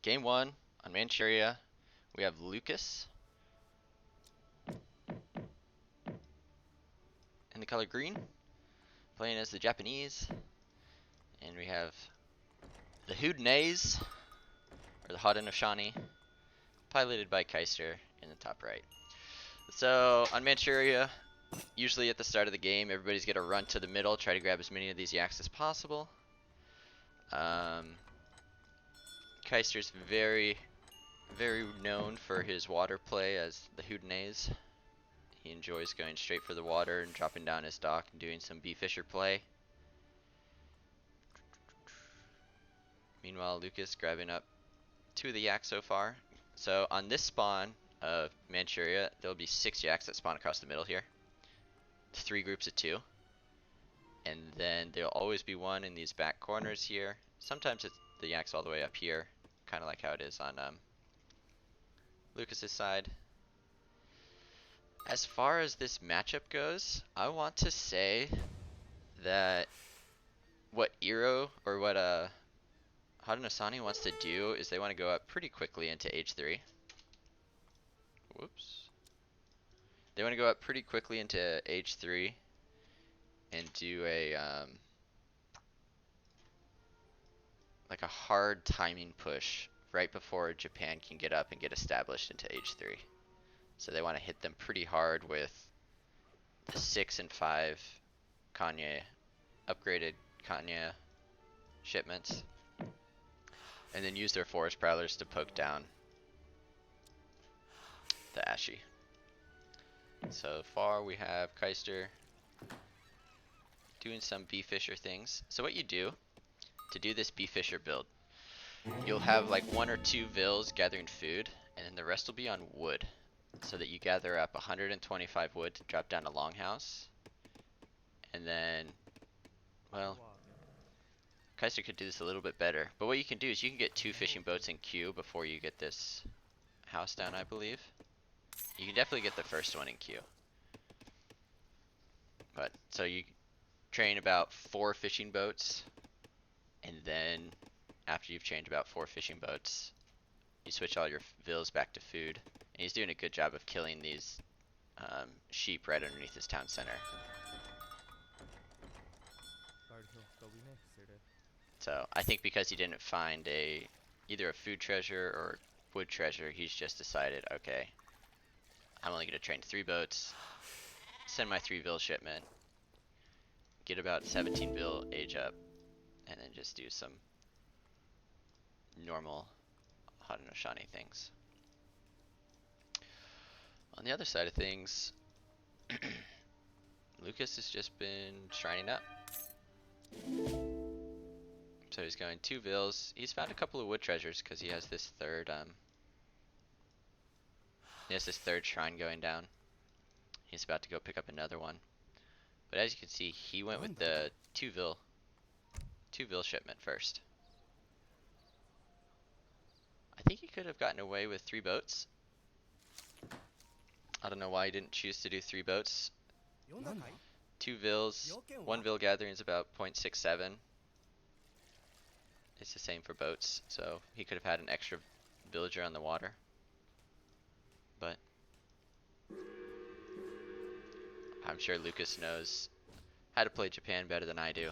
Game 1 on Manchuria, we have Lucas in the color green, playing as the Japanese. And we have the Houdinaise, or the Haudenosaunee, piloted by Kaister in the top right. So, on Manchuria, usually at the start of the game, everybody's going to run to the middle, try to grab as many of these yaks as possible. Kaister's very known for his water play as the Houdinaise. He enjoys going straight for the water and dropping down his dock and doing some bee fisher play. Meanwhile, Lucas grabbing up 2 of the yaks so far. So on this spawn of Manchuria, there'll be 6 yaks that spawn across the middle here. 3 groups of 2. And then there'll always be 1 in these back corners here. Sometimes it's the yaks all the way up here, kind of like how it is on Lucas's side. As far as this matchup goes, I want to say that what Iro or what Haudenosaunee wants to do is they want to go up pretty quickly into H3. Whoops. They want to go up pretty quickly into H3 and do a like a hard timing push right before Japan can get up and get established into H3. So they want to hit them pretty hard with the 6 and 5 Kanye, upgraded Kanye shipments. And then use their forest prowlers to poke down the Ashi. So far we have Kaister doing some bee fisher things. So what you do to do this bee fisher build, you'll have like 1 or 2 vills gathering food, and then the rest will be on wood. So that you gather up 125 wood to drop down a longhouse. And then, well, Kaister could do this a little bit better. But what you can do is you can get 2 fishing boats in queue before you get this house down, I believe. You can definitely get the first one in queue. But, so you train about 4 fishing boats. And then, after you've trained about 4 fishing boats, you switch all your vills back to food. And he's doing a good job of killing these sheep right underneath his town center. So I think because he didn't find either a food treasure or wood treasure, he's just decided, okay, I'm only going to train 3 boats, send my 3 vill shipment, get about 17 vill age up, and then just do some normal Haudenosaunee things. On the other side of things, Lucas has just been shrining up. So he's going 2 vills. He's found a couple of wood treasures because he has this third shrine going down. He's about to go pick up another one. But as you can see, he went with the 2 vill shipment first. I think he could have gotten away with 3 boats. I don't know why he didn't choose to do 3 boats. 2 vills, 1 vill gathering is about 0.67. It's the same for boats, so he could have had an extra villager on the water. But I'm sure Lucas knows how to play Japan better than I do.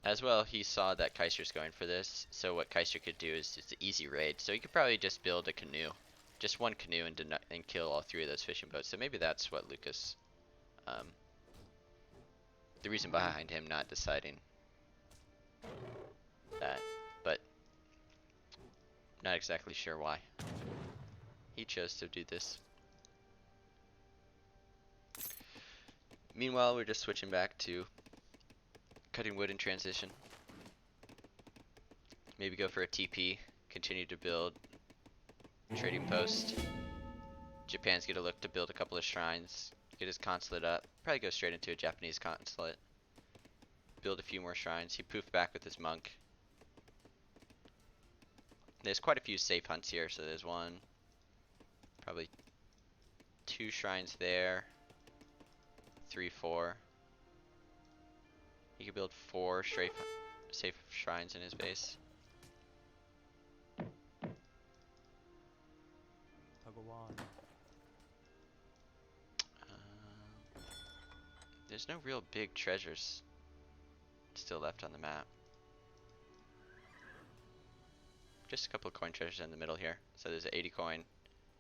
As well, he saw that Kaister's going for this, so what Kaister could do is just an easy raid. So he could probably just build a canoe, just 1 canoe, and kill all 3 of those fishing boats. So maybe that's what Lucas, the reason behind him not deciding that, but not exactly sure why he chose to do this. Meanwhile, we're just switching back to cutting wood in transition. Maybe go for a TP, continue to build trading post. Japan's gonna look to build a couple of shrines, get his consulate up, probably go straight into a Japanese consulate, build a few more shrines. He poofed back with his monk. There's quite a few safe hunts here, so there's 1, probably 2 shrines there, 3, 4. You could build 4 safe shrines in his base. There's no real big treasures still left on the map. Just a couple of coin treasures in the middle here. So there's an 80 coin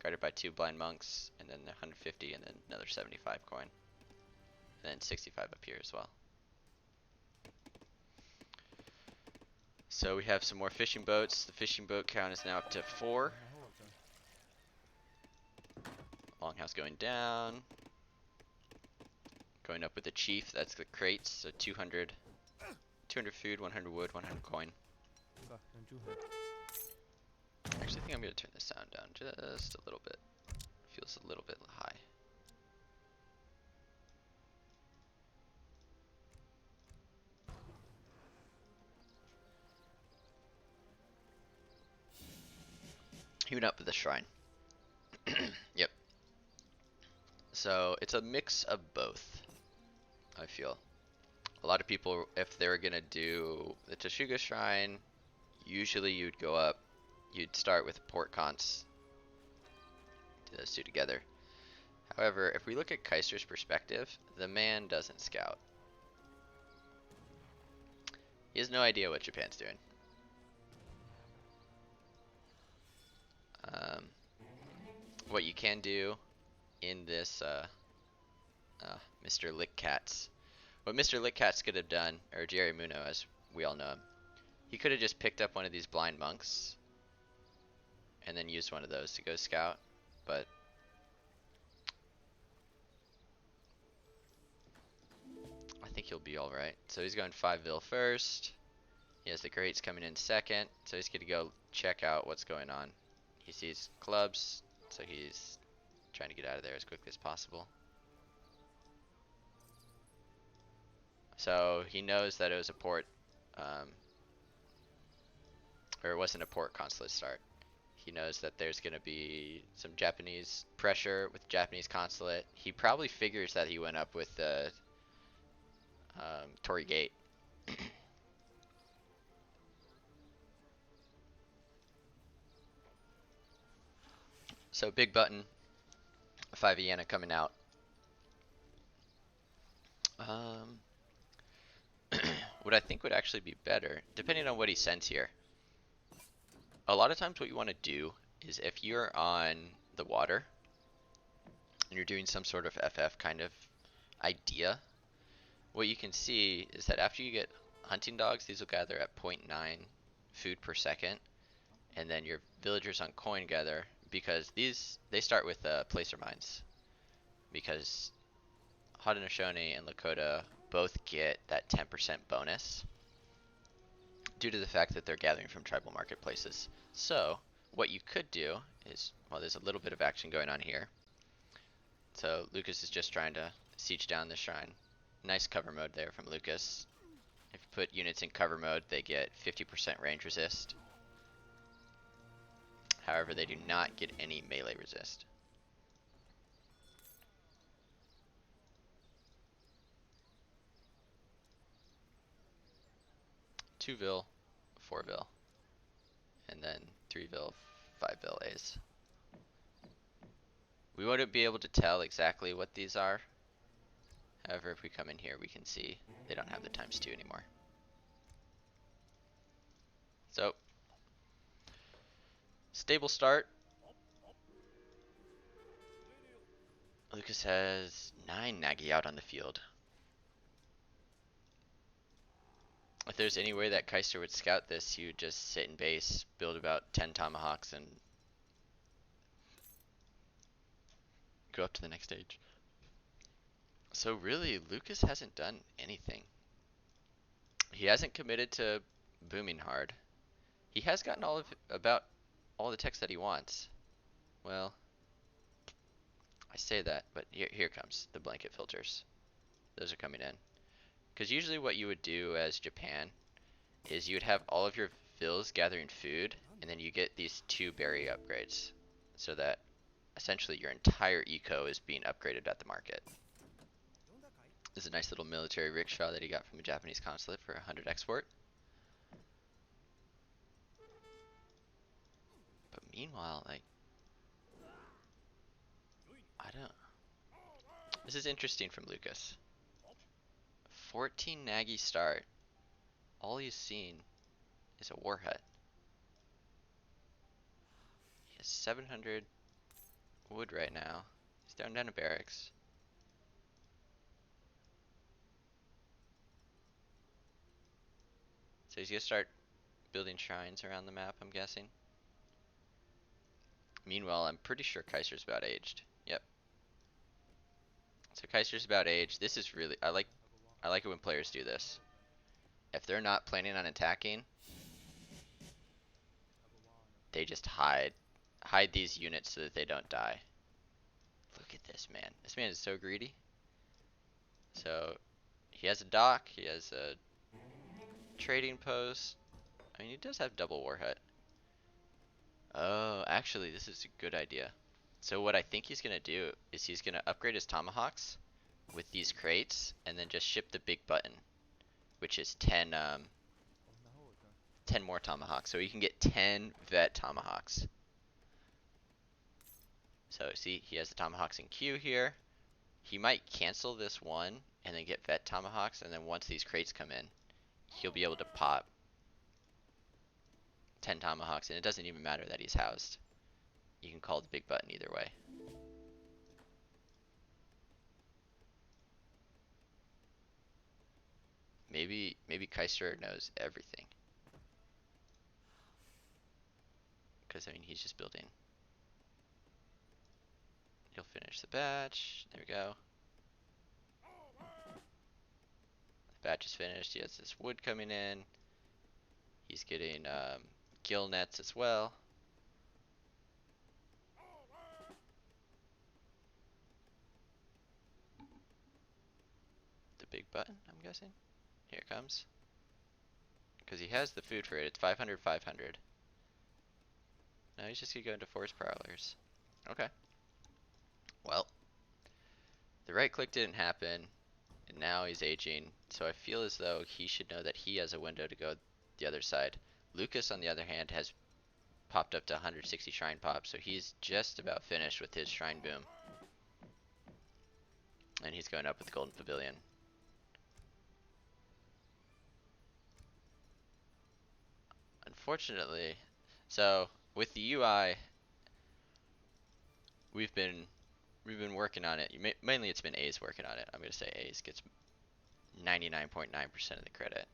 guarded by 2 blind monks, and then 150, and then another 75 coin. And then 65 up here as well. So we have some more fishing boats. The fishing boat count is now up to 4. Longhouse going down. Going up with the chief, that's the crates, so 200 food, 100 wood, 100 coin. Actually, I think I'm going to turn the sound down just a little bit. Feels a little bit high. Even up with the shrine. Yep. So it's a mix of both, I feel. A lot of people, if they were going to do the Teshuga shrine, usually you'd go up, you'd start with port cons, do those two together. However, if we look at Kaister's perspective, the man doesn't scout. He has no idea what Japan's doing. What you can do in this Mr. Lickcats, what Mr. Lickcats could have done, or Jerry Muno as we all know him, he could have just picked up one of these blind monks and then used one of those to go scout, but I think he'll be alright. So he's going 5 vil first. He has the greats coming in second, so he's going to go check out what's going on. He sees clubs, so he's trying to get out of there as quickly as possible. So he knows that it was a port, or it wasn't a port consulate start. He knows that there's going to be some Japanese pressure with Japanese consulate. He probably figures that he went up with the Torii Gate. So big button, 5 Iena coming out. What I think would actually be better, depending on what he sends here. A lot of times what you want to do is if you're on the water and you're doing some sort of FF kind of idea, what you can see is that after you get hunting dogs, these will gather at 0.9 food per second, and then your villagers on coin gather, because they start with placer mines, because Haudenosaunee and Lakota both get that 10% bonus due to the fact that they're gathering from tribal marketplaces. So what you could do is, well, there's a little bit of action going on here. So Lukas is just trying to siege down the shrine. Nice cover mode there from Lukas. If you put units in cover mode, they get 50% range resist. However, they do not get any melee resist. Two vil, 4 vil, and then 3 vil, 5 vil A's. We wouldn't be able to tell exactly what these are. However, if we come in here, we can see they don't have the ×2 anymore. So, stable start. Lukas has 9 Nagi out on the field. If there's any way that Kaister would scout this, he would just sit in base, build about 10 tomahawks, and go up to the next stage. So really, Lukas hasn't done anything. He hasn't committed to booming hard. He has gotten about all the text that he wants. Well, I say that, but here comes the blanket filters. Those are coming in. Because usually what you would do as Japan is you would have all of your vills gathering food, and then you get these 2 berry upgrades, so that essentially your entire eco is being upgraded at the market. This is a nice little military rickshaw that he got from a Japanese consulate for 100 export. Meanwhile, like, I don't. This is interesting from Lucas. 14 Nagy start. All he's seen is a war hut. He has 700 wood right now. He's down a barracks. So he's gonna start building shrines around the map, I'm guessing. Meanwhile, I'm pretty sure Kaiser's about aged. Yep. So Kaiser's about aged. This is really, I like it when players do this. If they're not planning on attacking, they just hide these units so that they don't die. Look at this man. This man is so greedy. So he has a dock, he has a trading post. I mean, he does have double war hut. Oh, actually, this is a good idea. So what I think he's gonna do is he's gonna upgrade his tomahawks with these crates, and then just ship the big button, which is 10 more tomahawks. So he can get 10 vet tomahawks. So see, he has the tomahawks in queue here. He might cancel this one and then get vet tomahawks, and then once these crates come in, he'll be able to pop 10 tomahawks, and it doesn't even matter that he's housed. You can call the big button either way. Maybe Kaister knows everything. Because, I mean, he's just building. He'll finish the batch. There we go. The batch is finished. He has this wood coming in. He's getting gill nets as well. The big button, I'm guessing. Here it comes. Because he has the food for it. It's 500, 500. Now he's just going to go into forest prowlers. Okay. Well, the right click didn't happen, and now he's aging. So I feel as though he should know that he has a window to go the other side. Lucas, on the other hand, has popped up to 160 shrine pops, so he's just about finished with his shrine boom. And he's going up with the golden pavilion. Unfortunately, so with the UI, we've been working on it. Mainly it's been A's working on it. I'm gonna say A's gets 99.9% of the credit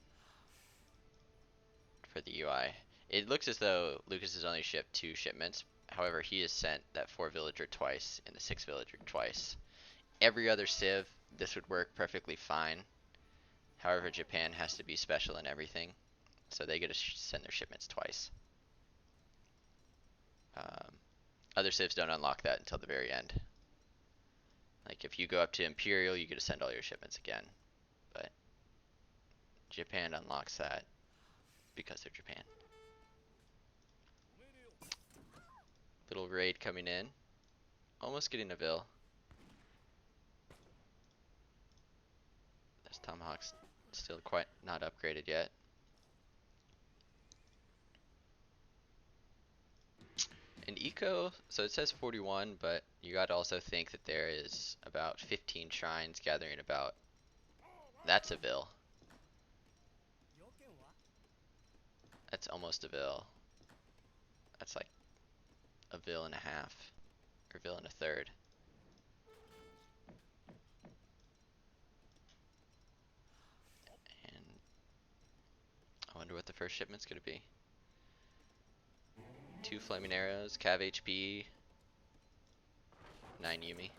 for the UI. It looks as though Lucas has only shipped 2 shipments. However, he has sent that 4 villager twice and the 6 villager twice. Every other civ, this would work perfectly fine. However, Japan has to be special in everything, so they get to send their shipments twice. Other civs don't unlock that until the very end. Like if you go up to Imperial, you get to send all your shipments again. But Japan unlocks that because they're Japan. Little raid coming in. Almost getting a Vil. This Tomahawk's still quite not upgraded yet. In Eco, so it says 41, but you gotta also think that there is about 15 shrines gathering about. That's a Vil. That's almost a Vil. That's like a Vil and a half, or Vil and a third. And I wonder what the first shipment's gonna be. 2 flaming arrows, cav HP, 9 Yumi.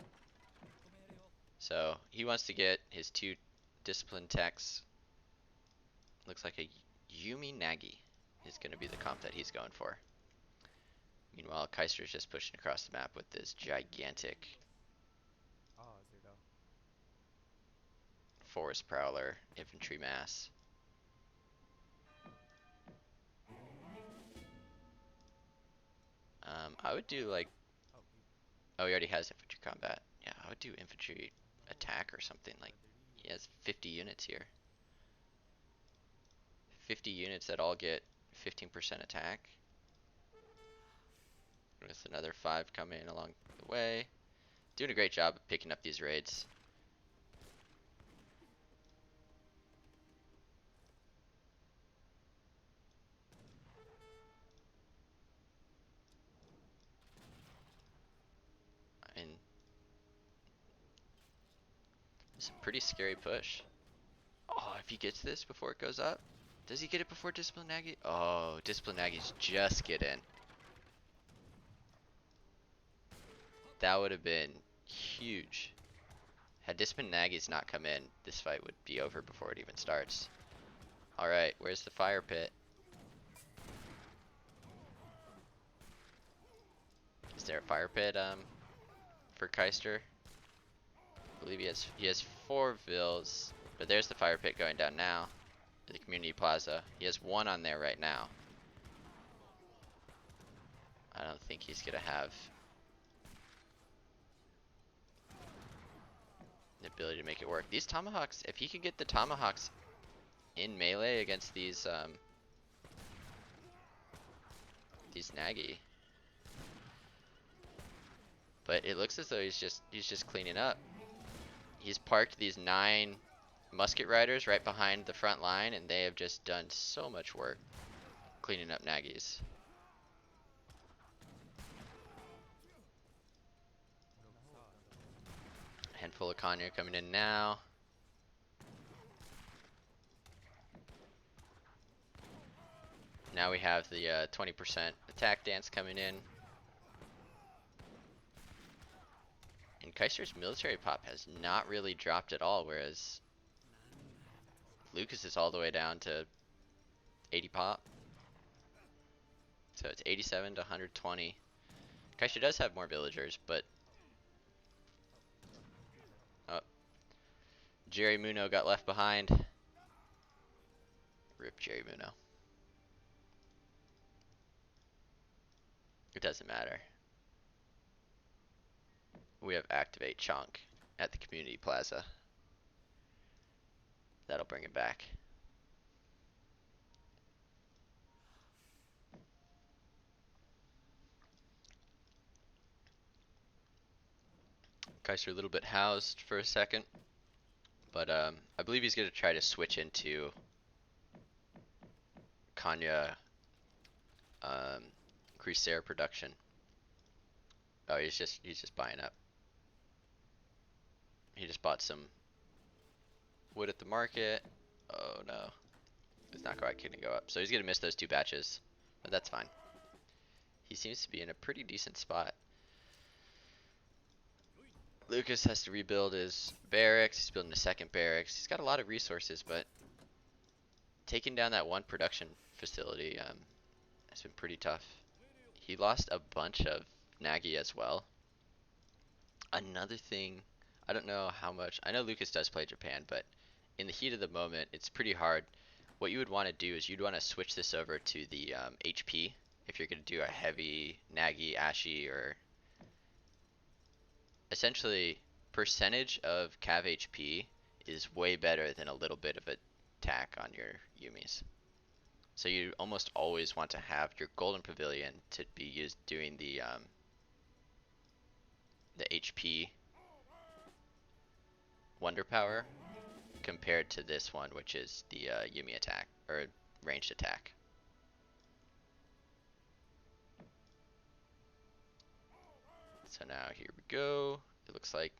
So he wants to get his 2 discipline techs. Looks like a Yumi Nagi is going to be the comp that he's going for. Meanwhile, Kaister's just pushing across the map with this gigantic forest prowler infantry mass. I would do like, oh, he already has infantry combat. Yeah, I would do infantry attack or something. Like he has 50 units here. 50 units that all get 15% attack. With another 5 coming along the way. Doing a great job of picking up these raids. And it's a pretty scary push. Oh, if he gets this before it goes up. Does he get it before Discipline Nagy? Oh, Discipline Nagy's just get in. That would have been huge. Had Discipline Nagy's not come in, this fight would be over before it even starts. Alright, where's the fire pit? Is there a fire pit for Kaister? I believe he has 4 vills, but there's the fire pit going down now. The community plaza. He has 1 on there right now. I don't think he's gonna have the ability to make it work. These tomahawks, if he could get the tomahawks in melee against these Nagy. But it looks as though he's just cleaning up. He's parked these 9 musket riders right behind the front line, and they have just done so much work cleaning up Nagy's. Handful of Conyer coming in now. Now we have the 20% attack dance coming in. And Kaiser's military pop has not really dropped at all, whereas Lukas is all the way down to 80 pop. So it's 87 to 120. Kaiser does have more villagers, but oh, Jerry Muno got left behind. Rip Jerry Muno. It doesn't matter. We have Activate Chunk at the community plaza. That'll bring it back. Kaiser a little bit housed for a second, but I believe he's going to try to switch into Kanya Crusader production. Oh, he's just buying up. He just bought some wood at the market. Oh no, it's not quite gonna go up. So he's gonna miss those 2 batches, but that's fine. He seems to be in a pretty decent spot. Lukas has to rebuild his barracks. He's building a 2nd barracks. He's got a lot of resources, but taking down that 1 production facility has been pretty tough. He lost a bunch of Nagy as well. Another thing, I don't know how much, I know Lukas does play Japan, but in the heat of the moment, it's pretty hard. What you would want to do is you'd want to switch this over to the HP if you're going to do a heavy Nagy, Ashy, or essentially percentage of Cav HP is way better than a little bit of attack on your Yumis. So you almost always want to have your Golden Pavilion to be used doing the HP Wonder Power compared to this one, which is the Yumi attack, or ranged attack. So now here we go. It looks like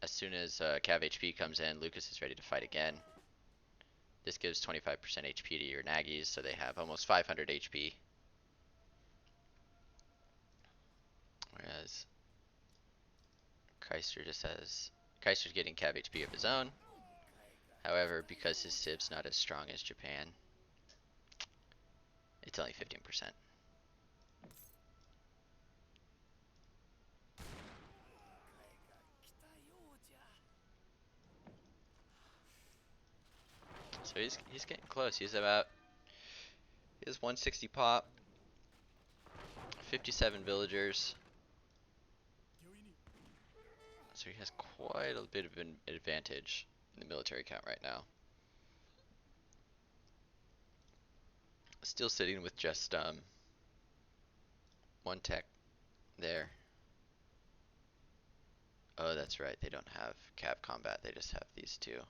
as soon as Cav HP comes in, Lukas is ready to fight again. This gives 25% HP to your Nagys, so they have almost 500 HP. Whereas Kaister just has, Kaister's getting Cav HP of his own. However, because his Civ's not as strong as Japan, it's only 15%. So he's getting close. He has 160 pop, 57 villagers. So he has quite a bit of an advantage in the military count right now. Still sitting with just One tech there. Oh, that's right. They don't have cav combat. They just have these two.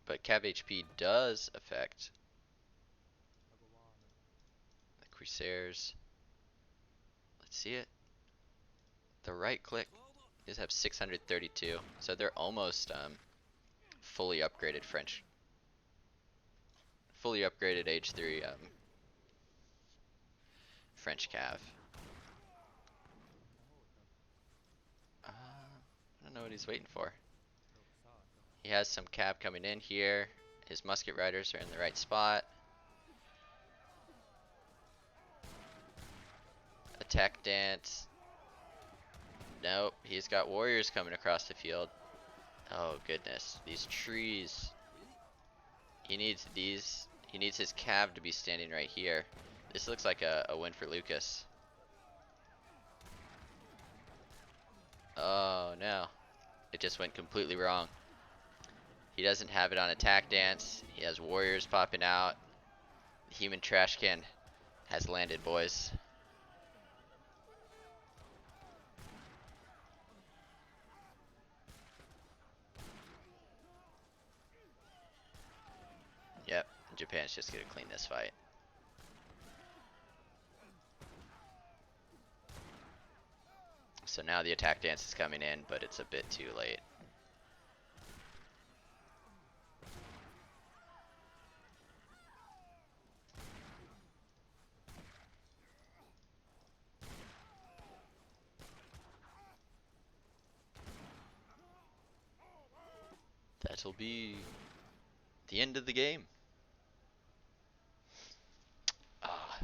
But cav HP does affect the Crusaders. Let's see it. The right click. These have 632, so they're almost fully upgraded fully upgraded age 3 French cav. I don't know what he's waiting for. He has some cav coming in here. His musket riders are in the right spot. Attack dance. Nope, he's got warriors coming across the field. Oh goodness, these trees. He needs these. He needs his cav to be standing right here. This looks like a win for Lukas. Oh no, it just went completely wrong. He doesn't have it on attack dance. He has warriors popping out. The human trash can has landed, boys. Yep, Japan's just gonna clean this fight. So now the attack dance is coming in, but it's a bit too late. That'll be the end of the game. Ah.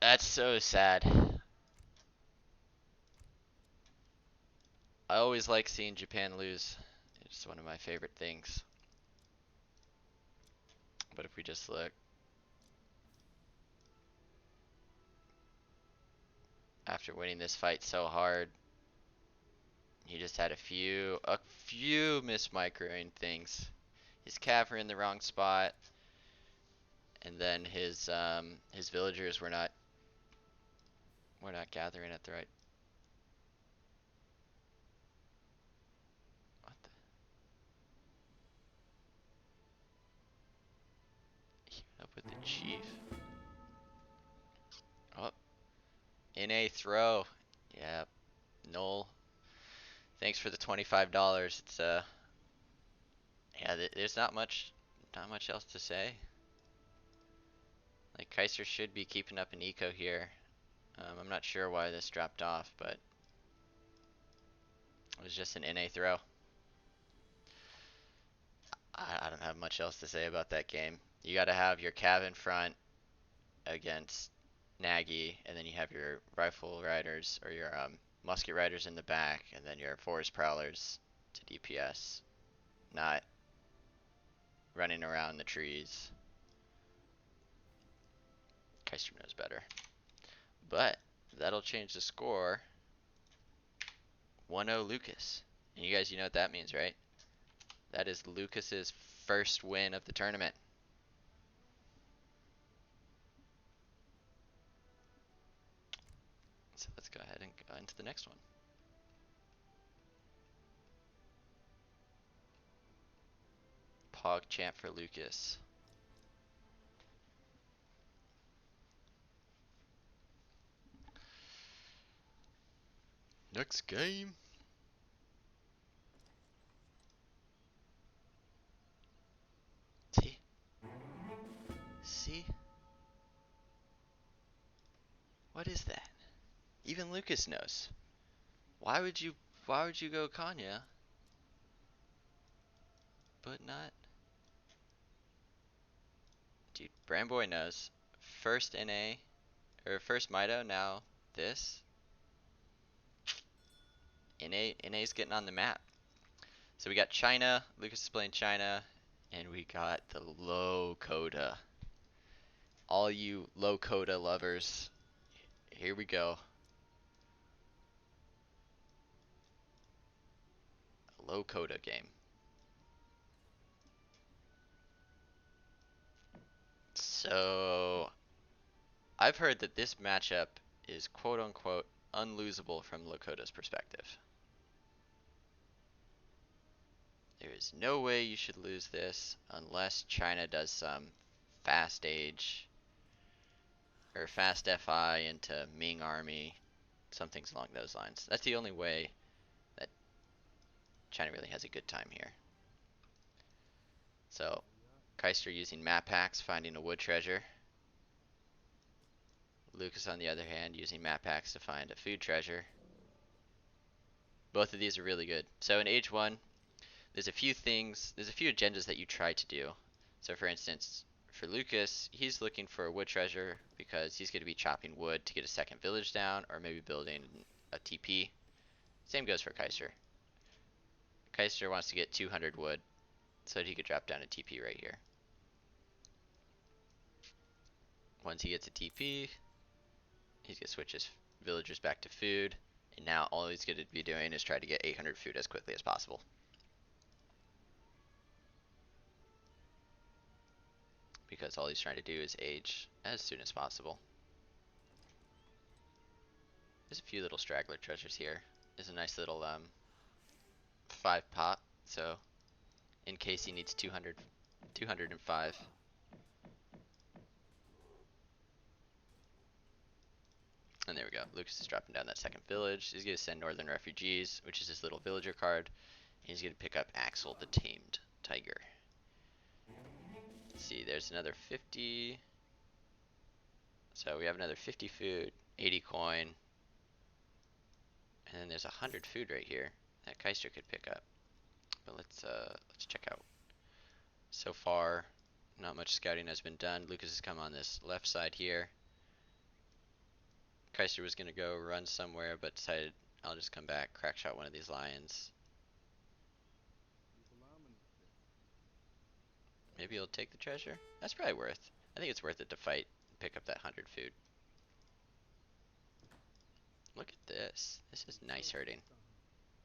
That's so sad. I always like seeing Japan lose. It's one of my favorite things. But if we just look, after winning this fight so hard, he just had a few mismicroing things. His cav were in the wrong spot, and then his villagers were not gathering at the right. What the? He went up with the chief. Oh, NA throw. Yeah, Null. Thanks for the $25. It's yeah, there's not much else to say. Like Kaiser should be keeping up an eco here. I'm not sure why this dropped off, but it was just an NA throw. I don't have much else to say about that game. You got to have your cav in front against Nagy, and then you have your rifle riders or your musket riders in the back, and then your forest prowlers to DPS, not running around the trees. Kaiser knows better. But that'll change the score. 1-0 Lukas. And you guys, you know what that means, right? That is Lukas's first win of the tournament. So let's go ahead and go into the next one. Pog champ for Lukas. Next game. See? See? What is that? Even Lukas knows. Why would you go Kanya? But not. Dude, Bramboy knows. First NA, or first Mido, now this. NA's getting on the map. So we got China, Lukas is playing China, and we got the low coda. All you low coda lovers, here we go. A low coda game. So I've heard that this matchup is quote unquote unlosable from Lakota's perspective. There is no way you should lose this unless China does some fast age or fast FI into Ming army, something along those lines. That's the only way that China really has a good time here. So Kaister using map hacks, finding a wood treasure. Lukas, on the other hand, using map hacks to find a food treasure. Both of these are really good. So in age 1, there's a few agendas that you try to do. So for instance, for Lukas, he's looking for a wood treasure because he's going to be chopping wood to get a second village down, or maybe building a TP. Same goes for Kaister. Kaister wants to get 200 wood so that he could drop down a TP right here. Once he gets a TP, he's going to switch his villagers back to food, and now all he's going to be doing is try to get 800 food as quickly as possible. Because all he's trying to do is age as soon as possible. There's a few little straggler treasures here. There's a nice little 5 pot, so in case he needs 205. And there we go. Lukas is dropping down that second village. He's going to send Northern Refugees, which is his little villager card. He's going to pick up Axel the Tamed Tiger. Let's see, there's another 50. So we have another 50 food, 80 coin. And then there's 100 food right here that Kaister could pick up. But let's check out. So far, not much scouting has been done. Lukas has come on this left side here. Kaister was gonna go run somewhere, but decided I'll just come back, crack shot one of these lions. Maybe he'll take the treasure. That's probably worth. I think it's worth it to fight and pick up that 100 food. Look at this. This is nice herding.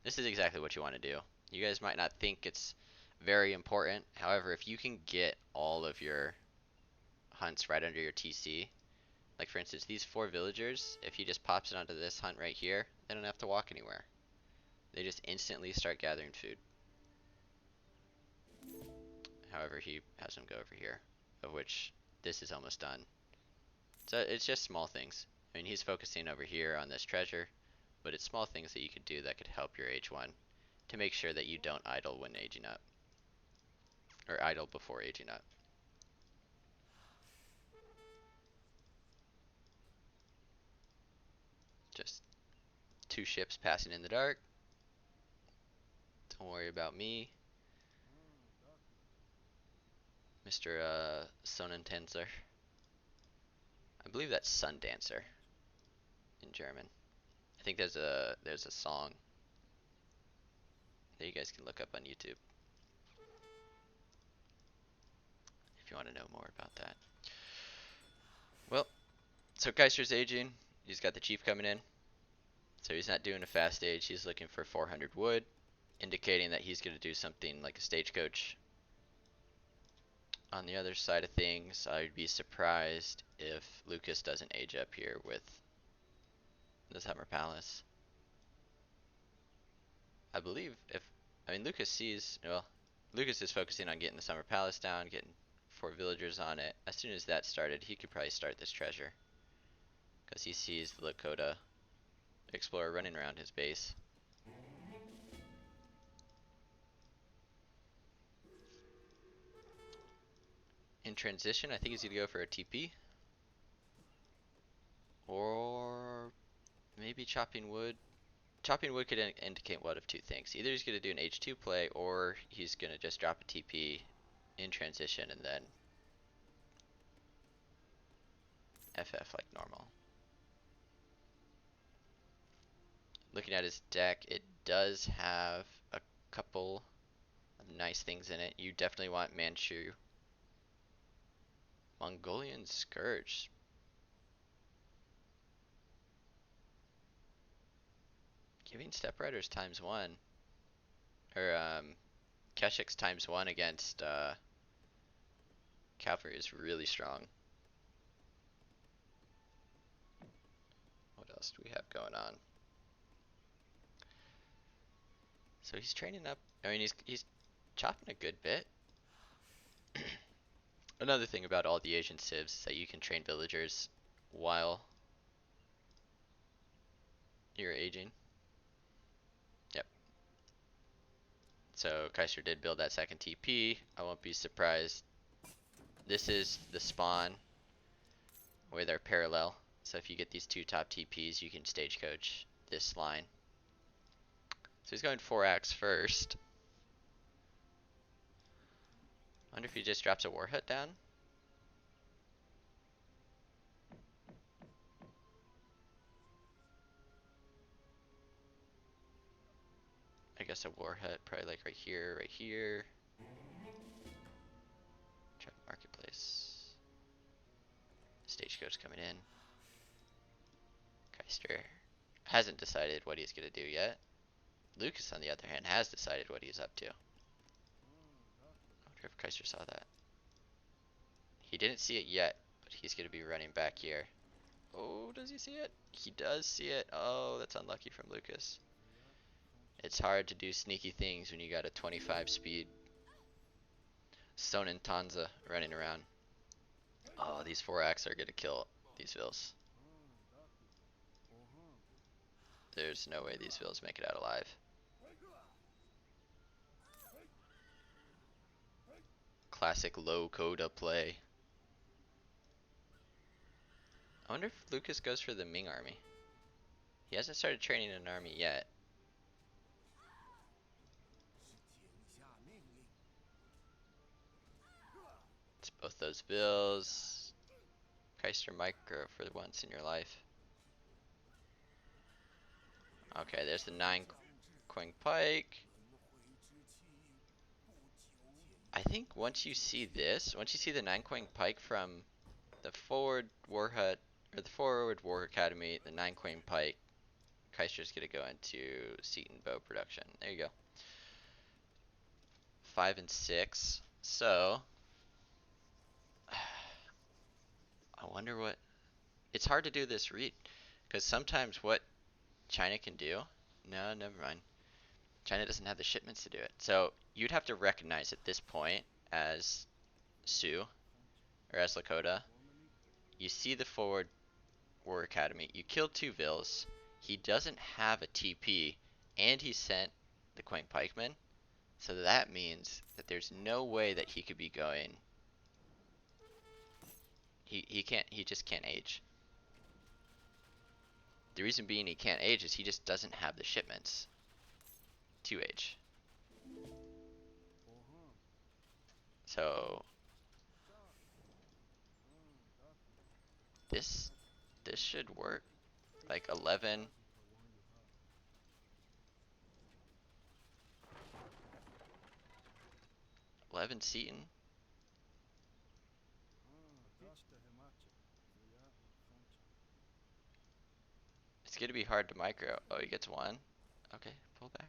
This is exactly what you want to do. You guys might not think it's very important. However, if you can get all of your hunts right under your TC, like for instance these 4 villagers, if he just pops it onto this hunt right here, they don't have to walk anywhere. They just instantly start gathering food. However, he has them go over here, of which this is almost done. So it's just small things. I mean, he's focusing over here on this treasure, but it's small things that you could do that could help your H1 to make sure that you don't idle when aging up, or idle before aging up. Just 2 ships passing in the dark. Don't worry about me, Mr. Sonnentanzer. I believe that's Sun Dancer in German. I think there's a song that you guys can look up on YouTube if you want to know more about that. Well, so Kaiser's aging. He's got the chief coming in. So he's not doing a fast age. He's looking for 400 wood, indicating that he's going to do something like a stagecoach. On the other side of things, I'd be surprised if Lukas doesn't age up here with the Summer Palace. I believe Lukas sees, well, Lukas is focusing on getting the Summer Palace down, getting 4 villagers on it. As soon as that started, he could probably start this treasure, because he sees the Lakota explorer running around his base. In transition, I think he's going to go for a TP. Or maybe chopping wood. Chopping wood could indicate one of 2 things. Either he's going to do an H2 play, or he's going to just drop a TP in transition and then FF like normal. Looking at his deck, it does have a couple of nice things in it. You definitely want Manchu. Mongolian Scourge. Giving Step Riders ×1. Or Keshik's ×1 against cavalry is really strong. else do we have going on? So he's training up. I mean, he's chopping a good bit. Another thing about all the Asian civs is that you can train villagers while you're aging. Yep. So Kaiser did build that second TP. I won't be surprised. This is the spawn where they're parallel. So if you get these two top TPs, you can stagecoach this line. So he's going 4-axe first. I wonder if he just drops a warhead down. I guess a warhead probably like right here, right here. Trap marketplace. Stagecoach coming in. Kaister hasn't decided what he's gonna do yet. Lukas, on the other hand, has decided what he's up to. I wonder if Kaiser saw that. He didn't see it yet, but he's gonna be running back here. Oh, does he see it? He does see it. Oh, that's unlucky from Lukas. It's hard to do sneaky things when you got a 25 speed Sonin Tanza running around. Oh, these 4-axe are gonna kill these vills. There's no way these vills make it out alive. Classic low coda play. I wonder if Lukas goes for the Ming army. He hasn't started training an army yet. It's both those vills. Kaister micro for once in your life. Okay, there's the 9 Quang Pike. I think once you see this, once you see the 9 Quang Pike from the forward Warhut, or the forward War Academy, the 9 Quang Pike, Kaiser's gonna go into Seton bow production. There you go. 5 and 6. So I wonder what. It's hard to do this read because sometimes what China can do. No, never mind. China doesn't have the shipments to do it. So you'd have to recognize at this point as Sioux or as Lakota. You see the forward War Academy. You kill 2 vills. He doesn't have a TP, and he sent the Quang Pikeman. So that means that there's no way that he could be going. He can't. He just can't age. The reason being he can't age is he just doesn't have the shipments to age. So this should work. Like 11. 11 Seton. It's gonna be hard to micro. Oh, he gets 1. Okay, pull back.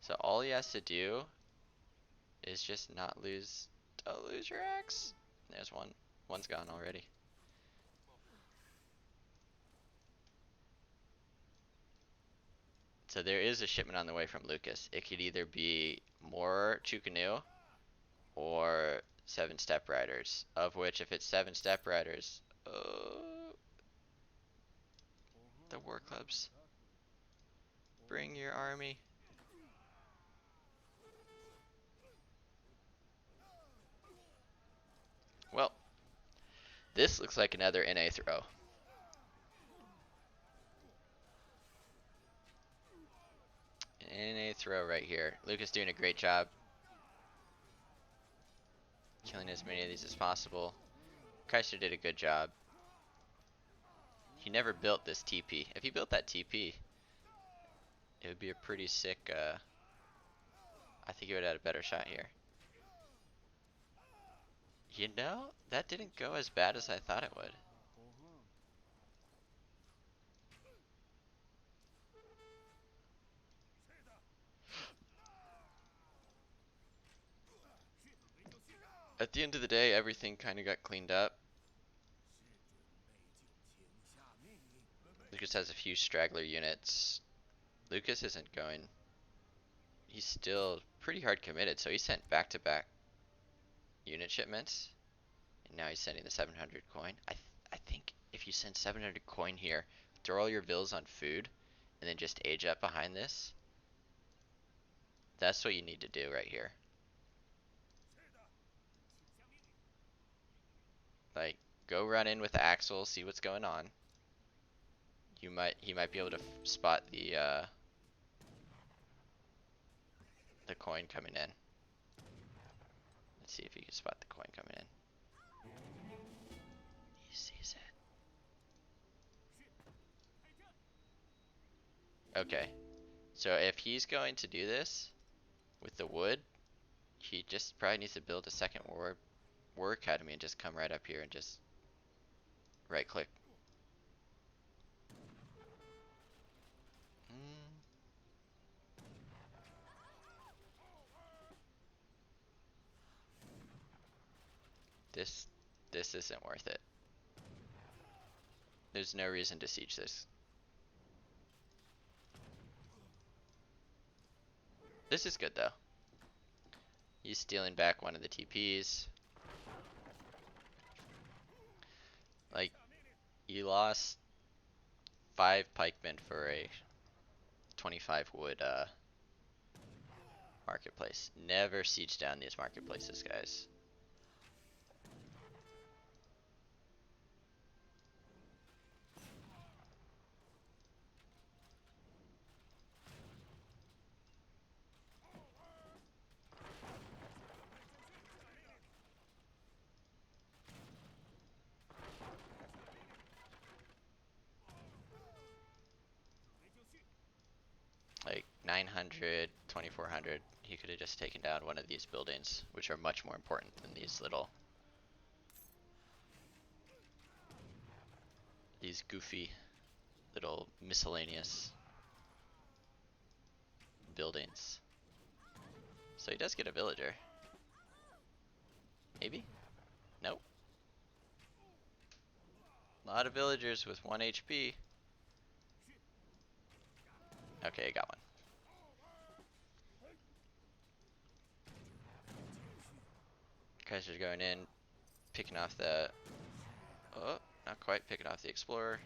So all he has to do is just not lose. Don't lose your axe. There's 1. 1's gone already. So there is a shipment on the way from Lukas. It could either be more Chukanu or 7 step riders. Of which, if it's 7 step riders, the war clubs. Bring your army. Well, this looks like another NA throw. NA throw right here. Lukas doing a great job. Killing as many of these as possible. Kaiser did a good job. He never built this TP. If he built that TP, it would be a pretty sick, I think he would have had a better shot here. You know, that didn't go as bad as I thought it would. At the end of the day, everything kind of got cleaned up. Lucas has a few straggler units. Lucas isn't going. He's still pretty hard committed, so he sent back-to-back unit shipments. And now he's sending the 700 coin. I think if you send 700 coin here, throw all your vills on food, and then just age up behind this. That's what you need to do right here. Like, go run in with the Axel, see what's going on. He might be able to spot the coin coming in. Let's see if he can spot the coin coming in. He sees it. Okay. So if he's going to do this with the wood, he just probably needs to build a second war academy and just come right up here and just right click. This isn't worth it. There's no reason to siege this. This is good though. He's stealing back one of the TPs. Like, you lost 5 pikemen for a 25 wood marketplace. Never siege down these marketplaces, guys. Like 900, 2400, he could have just taken down one of these buildings, which are much more important than these goofy little miscellaneous buildings. So he does get a villager. Maybe? Nope. A lot of villagers with 1 HP. Okay, I got one. Kaiser's going in, picking off the... Oh, not quite picking off the explorer.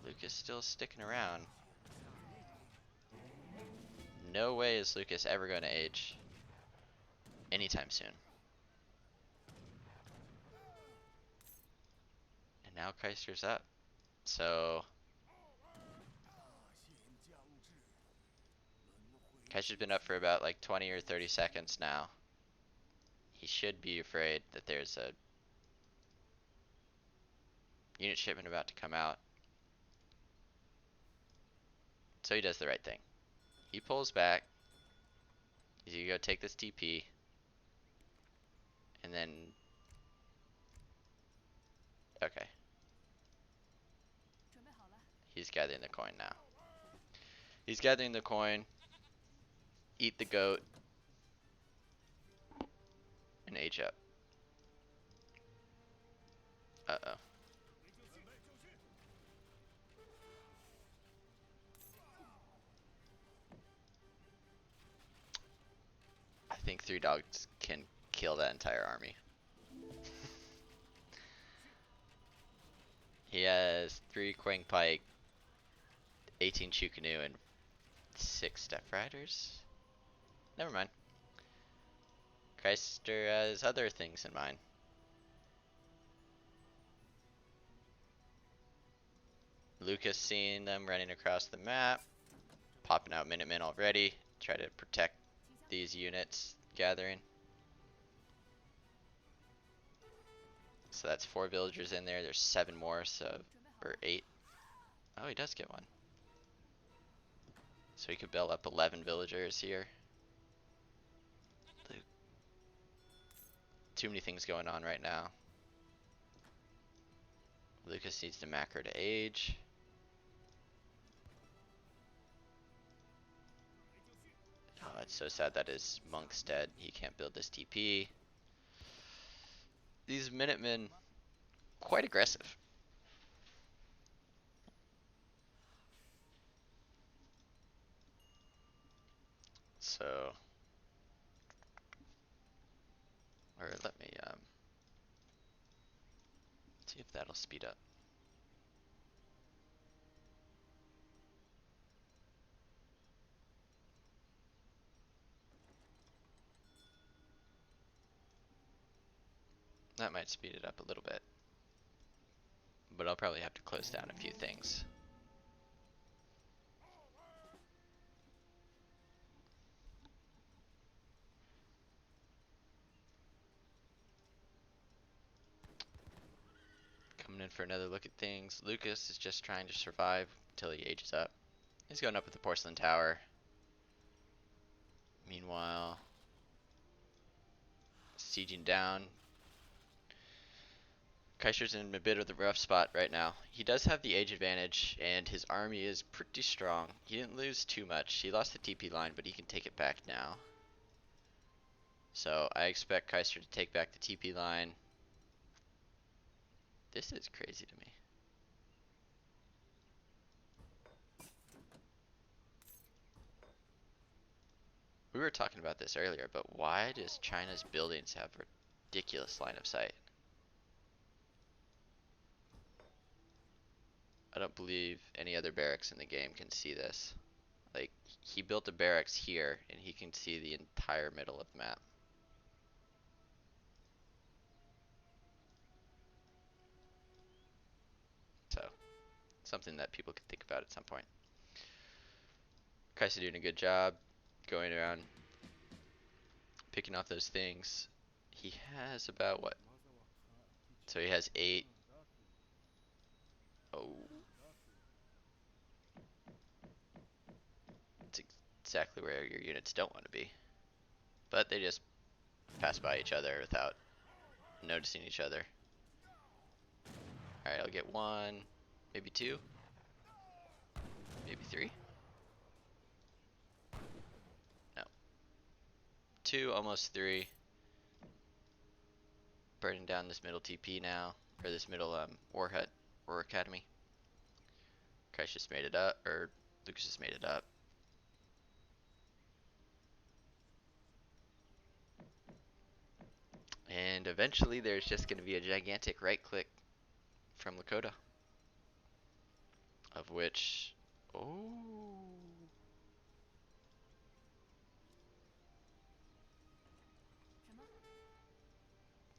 Lucas still sticking around. No way is Lucas ever going to age anytime soon. And now Kaiser's up. So Kaiser's been up for about like 20 or 30 seconds now. He should be afraid that there's a unit shipment about to come out. So he does the right thing. He pulls back. He's gonna go take this TP. And then... Okay. He's gathering the coin now. He's gathering the coin. Eat the goat. And age up. Uh-oh. I think 3 dogs can kill that entire army. He has 3 Quang Pike, 18 Chu Canoe, and 6 Step Riders. Never mind. Kaister has other things in mind. Lucas seeing them running across the map, popping out Minutemen already, try to protect these units gathering. So that's 4 villagers in there. There's 7 more, so or 8. Oh, he does get one. So he could build up 11 villagers here. Too many things going on right now. Lucas needs to macro to age. Oh, it's so sad that his monk's dead. He can't build this TP. these Minutemen quite aggressive. So, or let me see if that'll speed up. That might speed it up a little bit, but I'll probably have to close down a few things. Coming in for another look at things. Lucas is just trying to survive until he ages up. He's going up with the porcelain tower. Meanwhile, sieging down. Kaiser's in a bit of the rough spot right now. He does have the age advantage, and his army is pretty strong. He didn't lose too much. He lost the TP line, but he can take it back now. So I expect Kaiser to take back the TP line. This is crazy to me. We were talking about this earlier, but why does China's buildings have ridiculous line of sight? I don't believe any other barracks in the game can see this. Like, he built a barracks here, and he can see the entire middle of the map. So, something that people could think about at some point. Kaiser doing a good job going around picking off those things. He has about what? So he has 8. Oh. It's exactly where your units don't want to be. But they just pass by each other without noticing each other. Alright, I'll get 1, maybe 2, maybe 3. No. 2, almost 3. Burning down this middle TP now, or this middle war hut, war academy. Christ just made it up, or Lucas just made it up. And eventually there's just going to be a gigantic right click from Lakota. Of which, oh,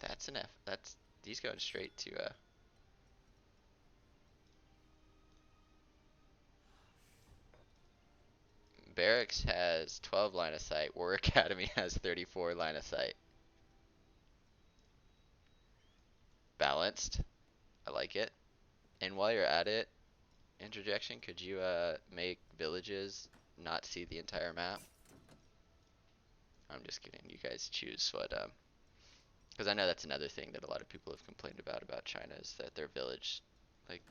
that's an F. That's, he's going straight to Barracks has 12 line of sight. War Academy has 34 line of sight. Balanced. I like it. And while you're at it, interjection, could you make villages not see the entire map? I'm just kidding. You guys choose what because I know that's another thing that a lot of people have complained about China is that their village, like,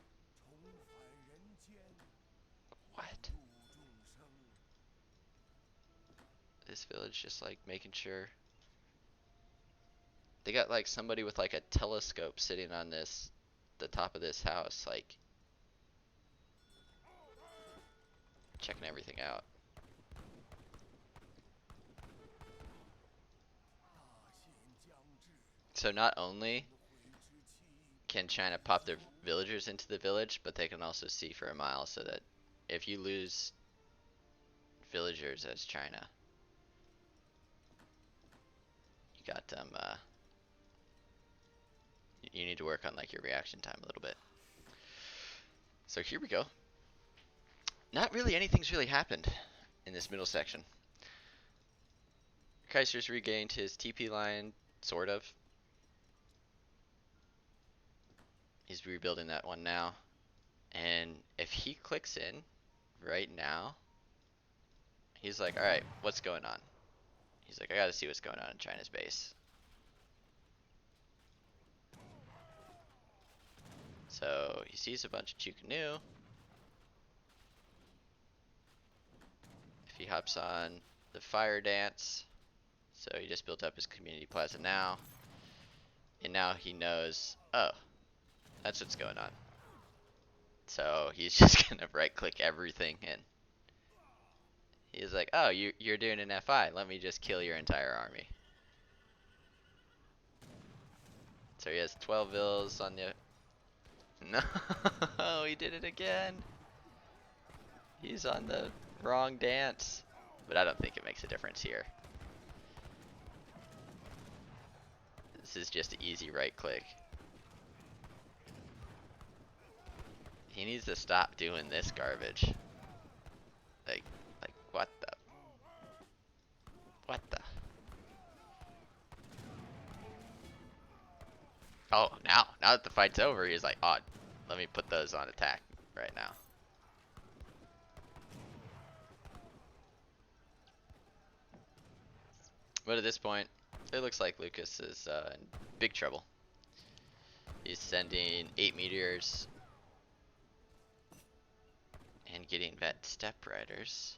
what? This village just like making sure. They got like somebody with like a telescope sitting on this, the top of this house, like checking everything out. So not only can China pop their villagers into the village, but they can also see for a mile, so that if you lose villagers as China, you got them, you need to work on like your reaction time a little bit. So here we go. Not really anything's really happened in this middle section. Kaiser's regained his TP line, sort of. He's rebuilding that one now. And if he clicks in right now, he's like, alright, what's going on? He's like, I gotta see what's going on in China's base. So he sees a bunch of Chukanu. If he hops on the fire dance, so he just built up his community plaza now. And now he knows, oh, that's what's going on. So he's just gonna right click everything and he's like, oh, you're doing an FI, let me just kill your entire army. So he has 12 vills on the... No, he did it again. He's on the wrong dance. But I don't think it makes a difference here. This is just an easy right click. He needs to stop doing this garbage. Like what the? What the? Oh, now that the fight's over, he's like, oh, let me put those on attack right now. But at this point, it looks like Lukas is in big trouble. He's sending 8 meteors and getting vet step riders.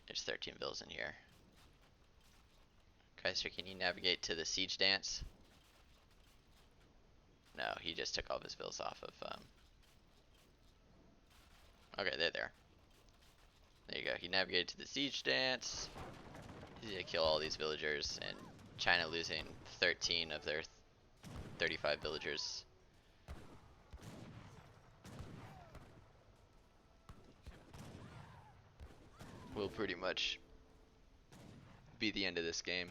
There's 13 bills in here. Kaiser, can you navigate to the siege dance? No, he just took all of his bills off of, Okay, they're there. There you go. He navigated to the siege dance. He's gonna kill all these villagers, and China losing 13 of their 35 villagers. Will pretty much be the end of this game.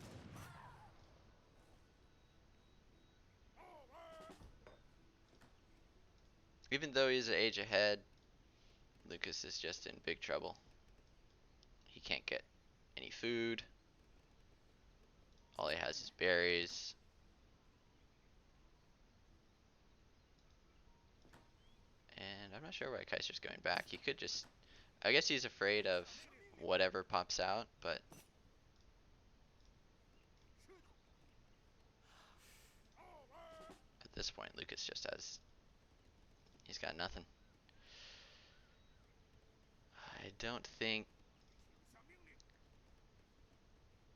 Even though he's an age ahead, Lukas is just in big trouble. He can't get any food. All he has is berries. And I'm not sure why Kaiser's going back. He could just... I guess he's afraid of whatever pops out, but... At this point, Lukas just has... He's got nothing. I don't think...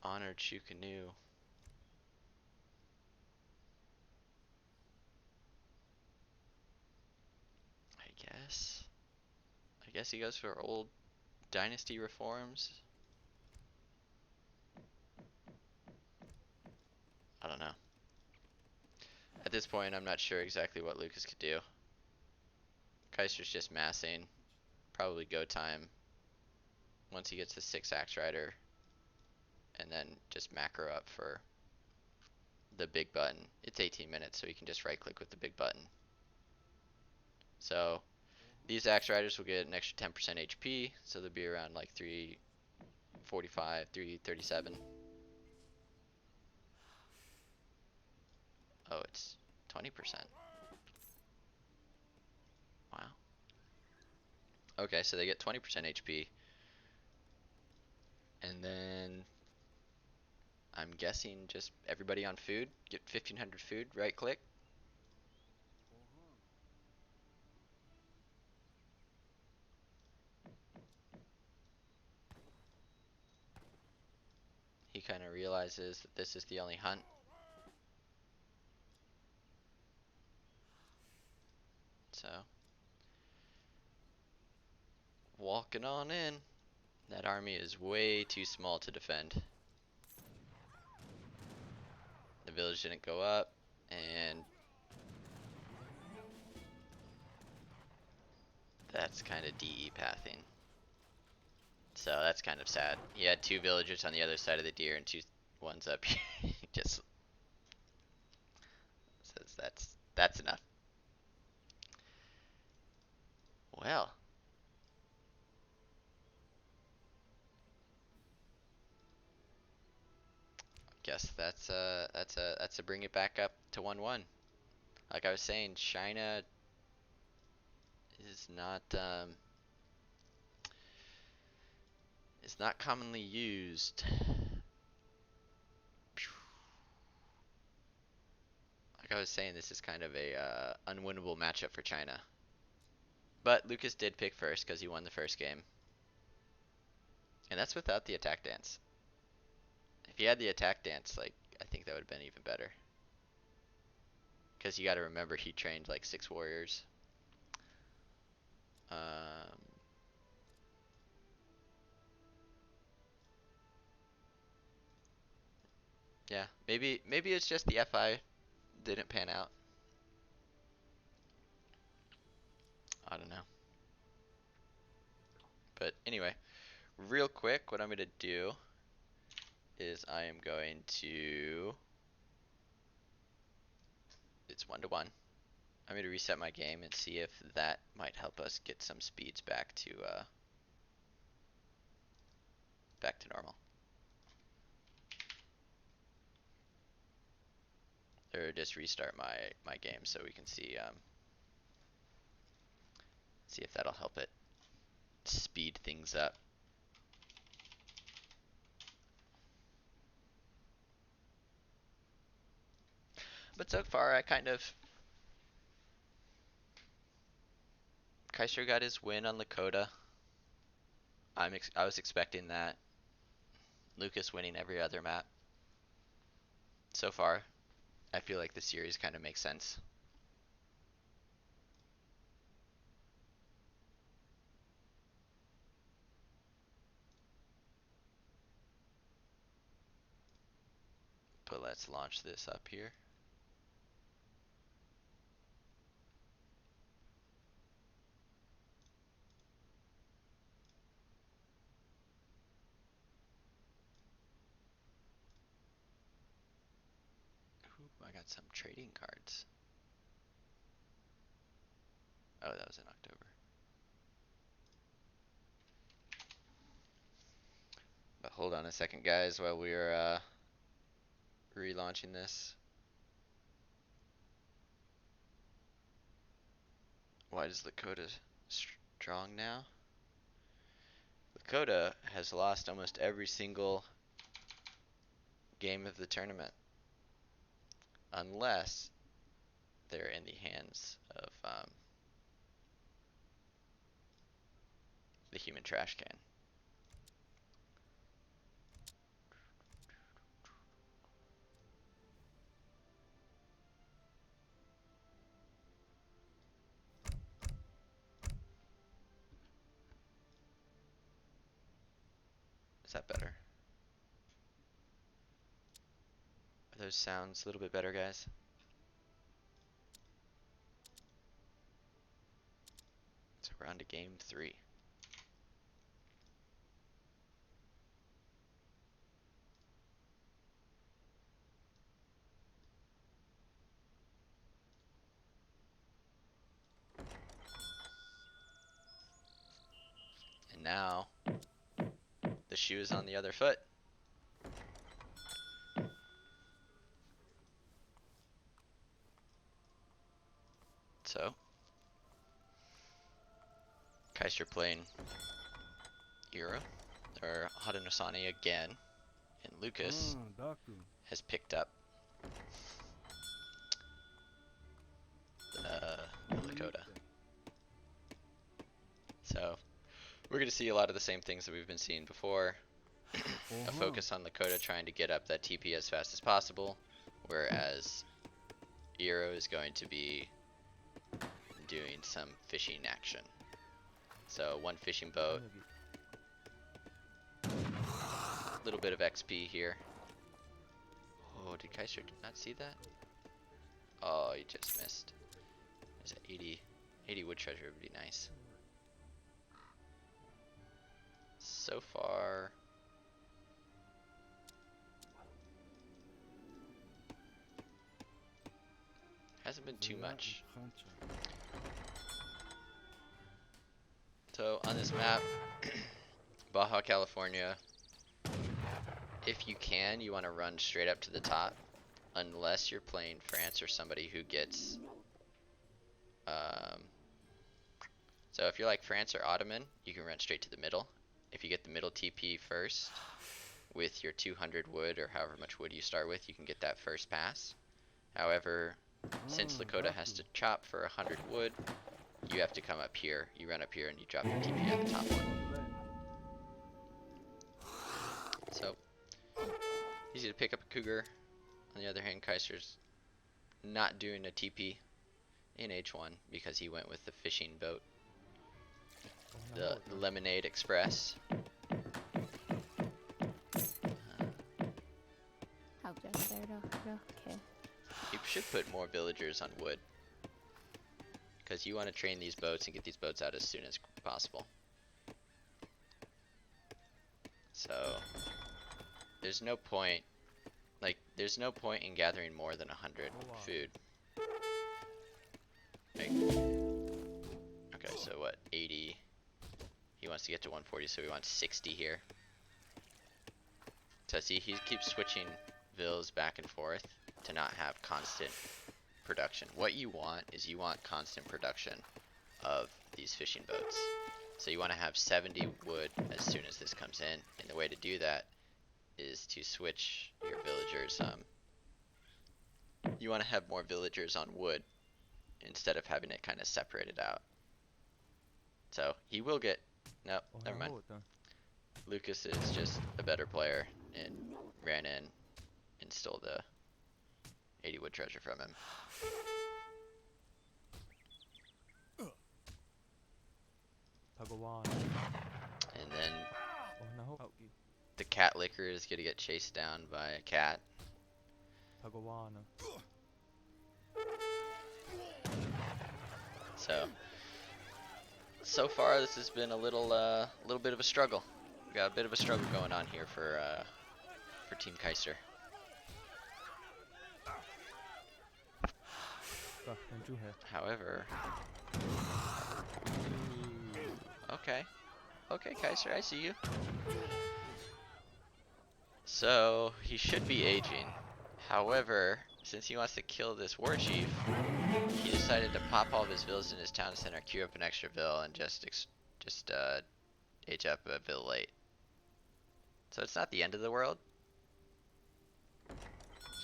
Honored Shukanu... I guess he goes for old dynasty reforms. I don't know. At this point, I'm not sure exactly what Lukas could do. Kaiser's just massing. Probably go time. Once he gets the 6 axe rider. And then just macro up for the big button. It's 18 minutes, so he can just right click with the big button. So these axe riders will get an extra 10% HP, so they'll be around like 345, 337. Oh, it's 20%. Wow. Okay, so they get 20% HP. And then I'm guessing just everybody on food, get 1500 food, right click. He kind of realizes that this is the only hunt. So, walking on in. That army is way too small to defend. The village didn't go up, and that's kind of DE pathing. So that's kind of sad. He had 2 villagers on the other side of the deer and 2 ones up here. He just says that's enough. Well, guess that's a bring it back up to 1-1. Like I was saying, China is not commonly used. Like I was saying, this is kind of a unwinnable matchup for China. But Lukas did pick first because he won the first game. And that's without the attack dance. If you had the attack dance, like, I think that would have been even better. Because you gotta remember he trained like 6 warriors. Yeah, maybe it's just the FI didn't pan out. I don't know. But anyway, real quick, what I'm gonna do is I am going to, it's 1-to-1. I'm gonna reset my game and see if that might help us get some speeds back to normal. Or just restart my game so we can see if that'll help it speed things up. But so far, Kaiser got his win on Lakota. I was expecting that. Lukas winning every other map. So far, I feel like the series kind of makes sense. But let's launch this up here. Ooh, I got some trading cards. Oh, that was in October. But hold on a second, guys, while we're relaunching this. Why does Lakota strong now? Lakota has lost almost every single game of the tournament, unless they're in the hands of the human trash can. Is that better? Are those sounds a little bit better, guys? So we're on to game 3. And now, the shoe is on the other foot. So, Kaiser playing Ira, or Hadanusani again, and Lukas has picked up the Lakota. So, we're going to see a lot of the same things that we've been seeing before. A focus on Lakota trying to get up that TP as fast as possible, whereas Iro is going to be doing some fishing action. So 1 fishing boat, a little bit of XP here. Oh, did Kaiser not see that? Oh, he just missed. There's an 80 wood treasure would be nice. So far, hasn't been too much. So on this map, Baja California, if you can, you want to run straight up to the top, unless you're playing France or somebody who gets so if you're like France or Ottoman, you can run straight to the middle. If you get the middle TP first with your 200 wood or however much wood you start with, you can get that first pass. However, since Lakota has to chop for 100 wood, you have to come up here. You run up here and you drop your TP at the top one. So, Easy to pick up a cougar. On the other hand, Kaiser's not doing a TP in H1 because he went with the fishing boat, the Lemonade Express. You should put more villagers on wood because you want to train these boats and get these boats out as soon as possible. So there's no point, there's no point in gathering more than 100 food. Like, okay, so what, 80? He wants to get to 140, so we want 60 here. So see, he keeps switching vills back and forth to not have constant production. What you want is you want constant production of these fishing boats. So you want to have 70 wood as soon as this comes in, and the way to do that is to switch your villagers. You want to have more villagers on wood instead of having it kind of separated out. So he will get, nope, never mind. Lukas is just a better player and ran in and stole the 80 wood treasure from him. And then the cat licker is gonna get chased down by a cat. So far this has been a little bit of a struggle. We got a bit of a struggle going on here for Team Kaister. However, okay, Kaiser, I see you. So he should be aging. However, since he wants to kill this war chief, he decided to pop all of his villas in his town center, queue up an extra vill, and just age up a vill late. So it's not the end of the world.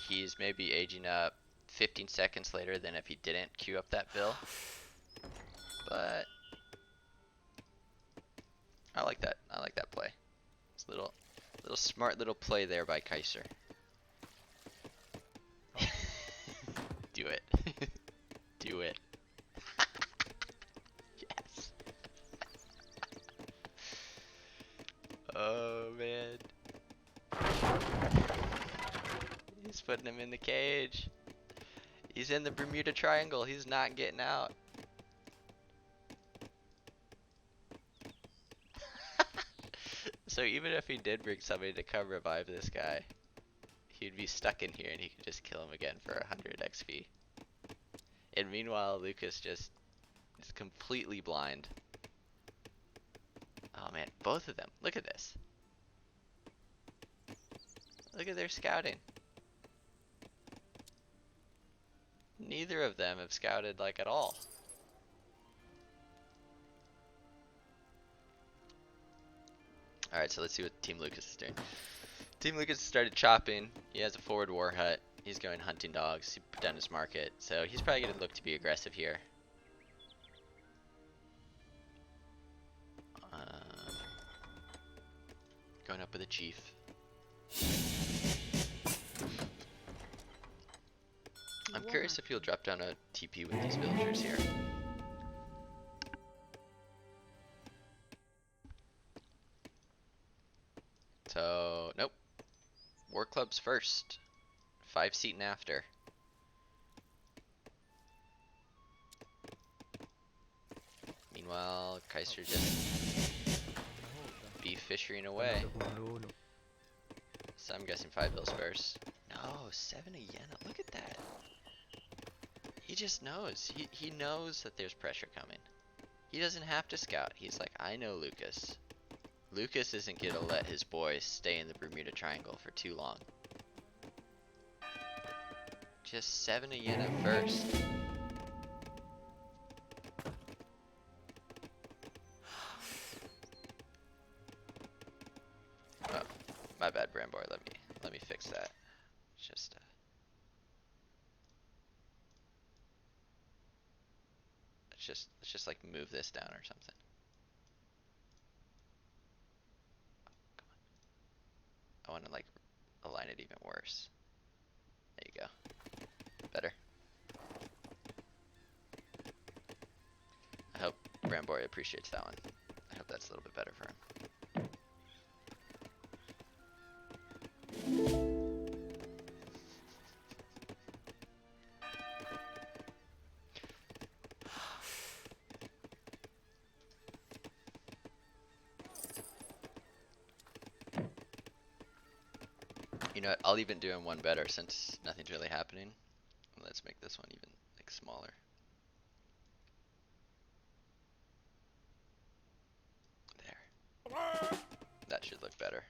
He's maybe aging up 15 seconds later than if he didn't queue up that vill. But I like that. I like that play. It's a little smart little play there by Kaiser. Do it. Do it. Yes. Oh man. He's putting him in the cage. He's in the Bermuda Triangle. He's not getting out. So even if he did bring somebody to come revive this guy, he'd be stuck in here and he could just kill him again for 100 XP. And meanwhile, Lukas just is completely blind. Oh man, both of them. Look at this. Look at their scouting. Neither of them have scouted like at all. Alright, so let's see what Team Lukas is doing. Team Lukas started chopping. He has a forward war hut. He's going hunting dogs. He put down his market. So he's probably going to look to be aggressive here. Going up with a chief. I'm curious if he'll drop down a TP with these villagers here. So, nope. War clubs first. 5 seat and after. Meanwhile, Kaiser just beef fishing away. So I'm guessing 5 bills first. No, 7 a Yena. Look at that. He just knows. He knows that there's pressure coming. He doesn't have to scout. He's like, I know Lukas. Lukas isn't gonna let his boys stay in the Bermuda Triangle for too long. Just 7 a Yena first. Oh, my bad, Bramboy. Let me fix that. Just let's just like move this down or something. I want to like align it even worse. There you go. Better. I hope Brambori appreciates that one. I hope that's a little bit better for him. You know what, I'll even do him one better since nothing's really happening. Let's make this one even like smaller. There. That should look better.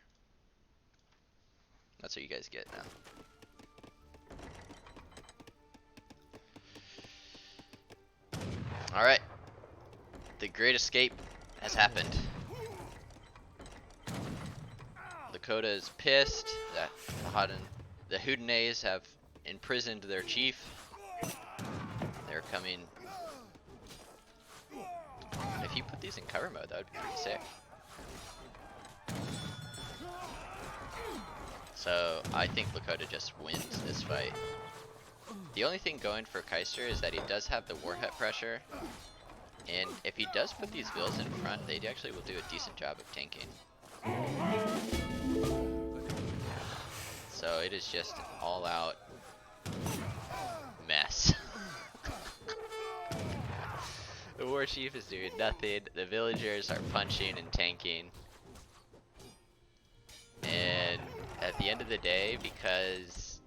That's what you guys get now. Alright. The great escape has happened. Lakota is pissed that the Houdanese have imprisoned their chief. They're coming. If you put these in cover mode, that would be pretty sick. So I think Lakota just wins this fight. The only thing going for Kaister is that he does have the warhead pressure, and if he does put these vills in front, they actually will do a decent job of tanking. So it is just an all-out mess. The war chief is doing nothing. The villagers are punching and tanking. And at the end of the day, because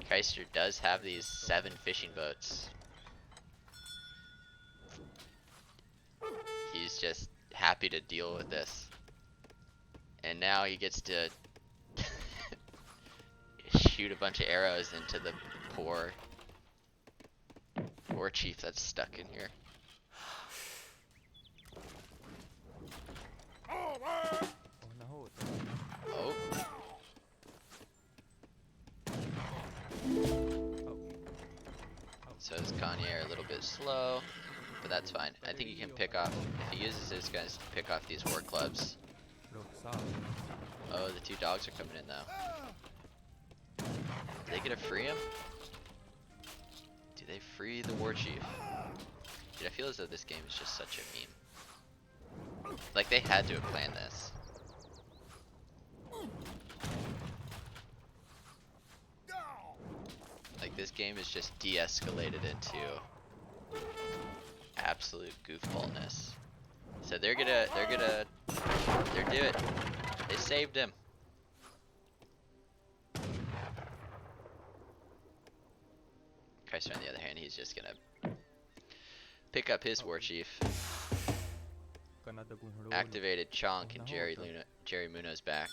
Kaister does have these 7 fishing boats, he's just happy to deal with this. And now he gets to shoot a bunch of arrows into the poor war chief that's stuck in here. Oh. So his Kanye are a little bit slow, but that's fine. I think he can pick off, if he uses his guns to pick off these war clubs. Oh, the 2 dogs are coming in now. Do they get to free him? Do they free the war chief? Dude, I feel as though this game is just such a meme. Like, they had to have planned this. Like, this game is just de-escalated into absolute goofballness. So they're do it. They saved him. Kaiser, on the other hand, he's just gonna pick up his war chief. Activated Chonk and Jerry Muno's back.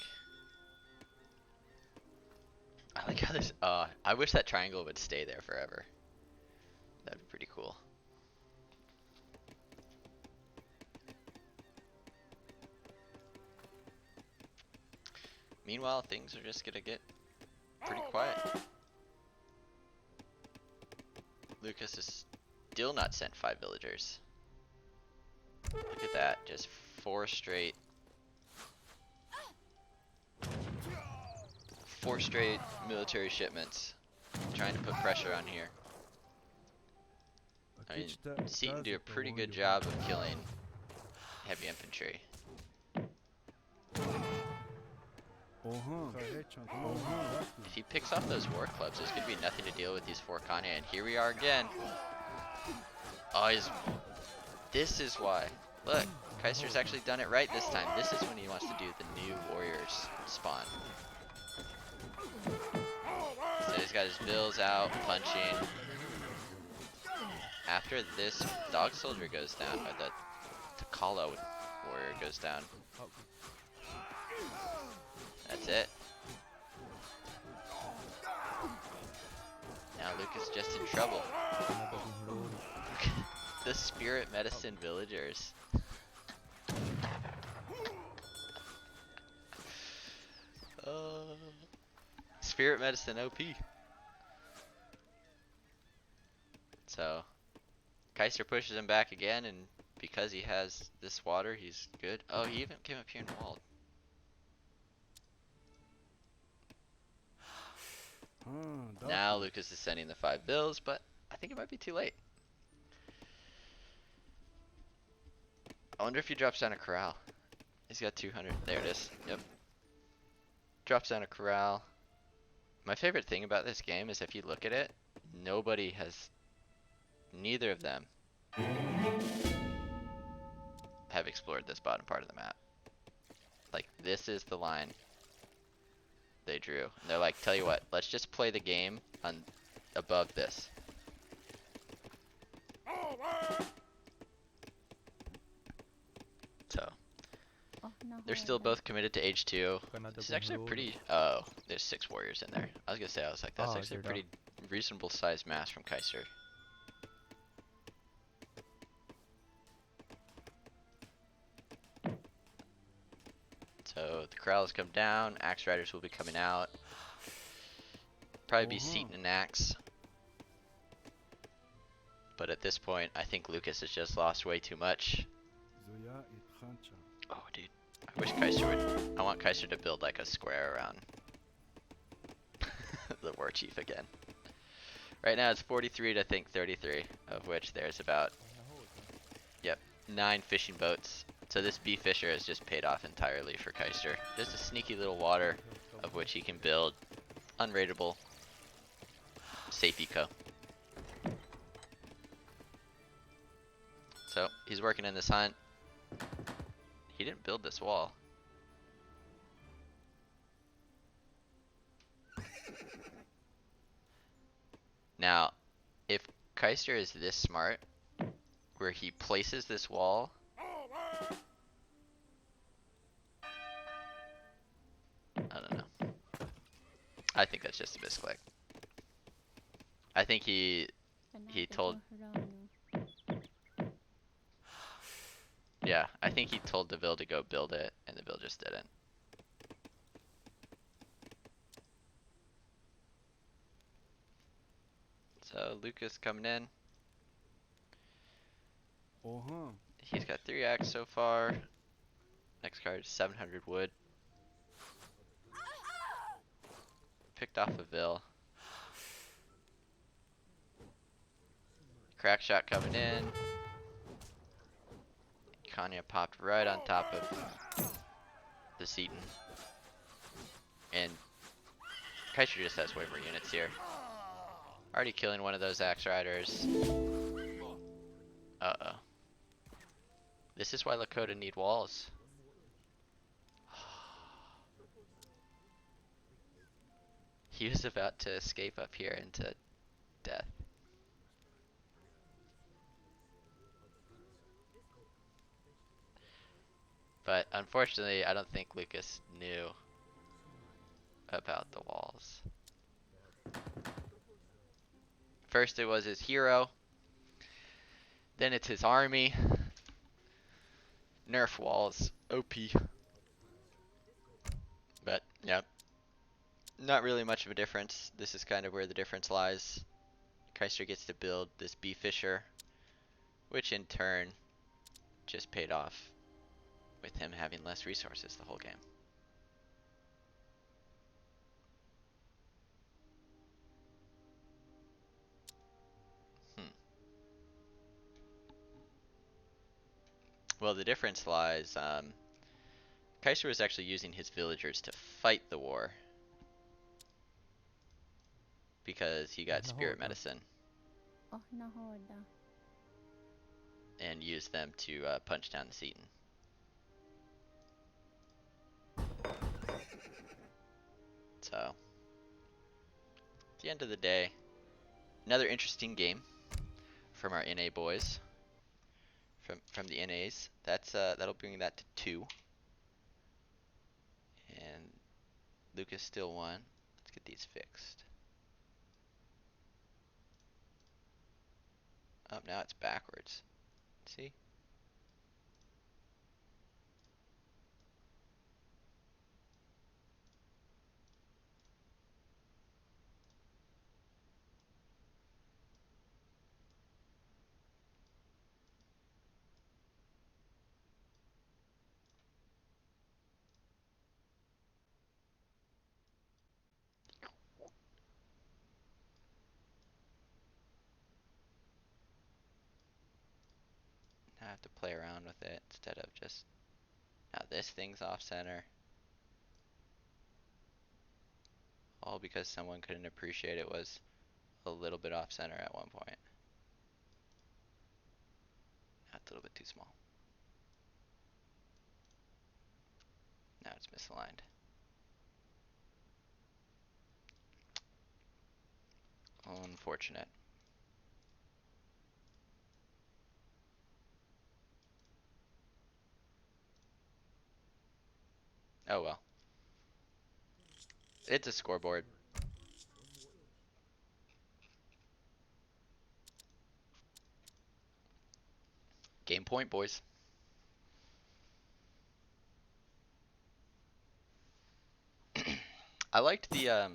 I like how this. I wish that triangle would stay there forever. That'd be pretty cool. Meanwhile, things are just gonna get pretty quiet. Lukas has still not sent 5 villagers. Look at that, just 4 straight military shipments. Trying to put pressure on here. I mean, Seaton do a pretty good job of killing heavy infantry. If he picks off those war clubs, there's gonna be nothing to deal with these 4 Kanye, and here we are again. Oh, this is why. Look, Kaiser's actually done it right this time. This is when he wants to do the new warriors spawn. So he's got his bills out, punching. After this dog soldier goes down, or the Takala warrior goes down. That's it. Now Lukas is just in trouble. The spirit medicine villagers. Spirit medicine OP. So Kaister pushes him back again, and because he has this water, he's good. Oh, he even came up here and walled. Now Lucas is sending the 5 bills, but I think it might be too late. I wonder if he drops down a corral. He's got 200. There it is. Yep. Drops down a corral. My favorite thing about this game is if you look at it, neither of them have explored this bottom part of the map. Like, this is the line they drew. And they're like, tell you what, let's just play the game on above this. So, they're still both committed to H2. This is actually a pretty, oh, there's 6 warriors in there. I was gonna say, I was like, that's actually a pretty reasonable sized mass from Kaister. So the corrals come down, axe riders will be coming out. Probably be seating an axe. But at this point, I think Lucas has just lost way too much. Oh, dude. I wish Kaister would. I want Kaister to build like a square around the war chief again. Right now it's 43 to I think 33, of which there's about, yep, 9 fishing boats. So this bee fisher has just paid off entirely for Kaister. Just a sneaky little water of which he can build unrateable safe eco. So he's working in this hunt. He didn't build this wall. Now, if Kaister is this smart, where he places this wall, I don't know. I think that's just a misclick. I think he told, yeah, I think he told the Vil to go build it, and the Vil just didn't. So Lucas coming in. He's got 3 axe so far. Next card is 700 wood. Picked off a Vil. Crack shot coming in. Kanya popped right on top of the Seaton. And Kaiser just has way more units here. Already killing one of those axe riders. Uh-oh. This is why Lakota need walls. He was about to escape up here into death. But unfortunately, I don't think Lucas knew about the walls. First it was his hero, then it's his army. Nerf walls, OP. But yeah, not really much of a difference. This is kind of where the difference lies. Kaister gets to build this bee fisher, which in turn just paid off with him having less resources the whole game. Well, the difference lies, Kaiser was actually using his villagers to fight the war because he got spirit medicine and used them to punch down the Seaton. So, at the end of the day, another interesting game from our NA boys. From the NAs. That'll bring that to 2. And Lucas still won. Let's get these fixed. Oh, now it's backwards. See? have to play around with it instead of just, now this thing's off center. All because someone couldn't appreciate it was a little bit off center at one point. That's a little bit too small. Now it's misaligned. Unfortunate. Oh well. It's a scoreboard. Game point, boys. I liked the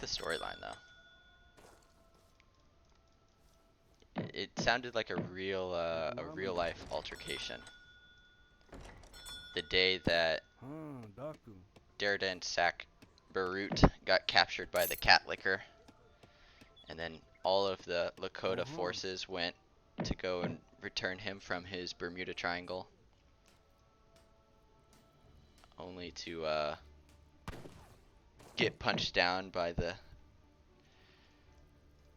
storyline though. It sounded like a real life altercation. The day that Derden Sack Barut got captured by the cat licker, and then all of the Lakota forces went to go and return him from his Bermuda Triangle, only to get punched down by the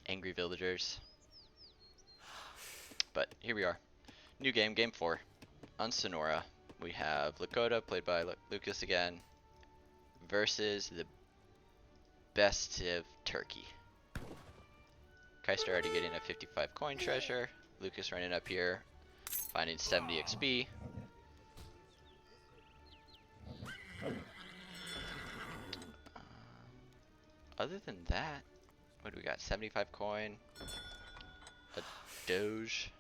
angry villagers. But here we are. New game, game 4. On Sonora, we have Lakota, played by Lukas again, versus the best of Turkey. Kaister already getting a 55 coin treasure. Lukas running up here, finding 70 XP. Other than that, what do we got? 75 coin, a Doge.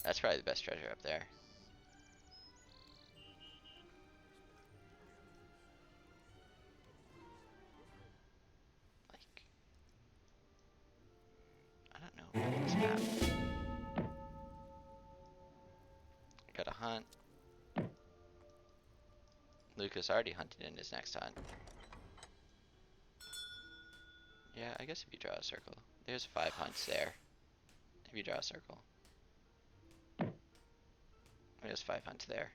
That's probably the best treasure up there. Like, I don't know about this map. Got a hunt. Lukas already hunted in his next hunt. Yeah, I guess if you draw a circle. There's 5 hunts there. If you draw a circle. There's 5 hunts there.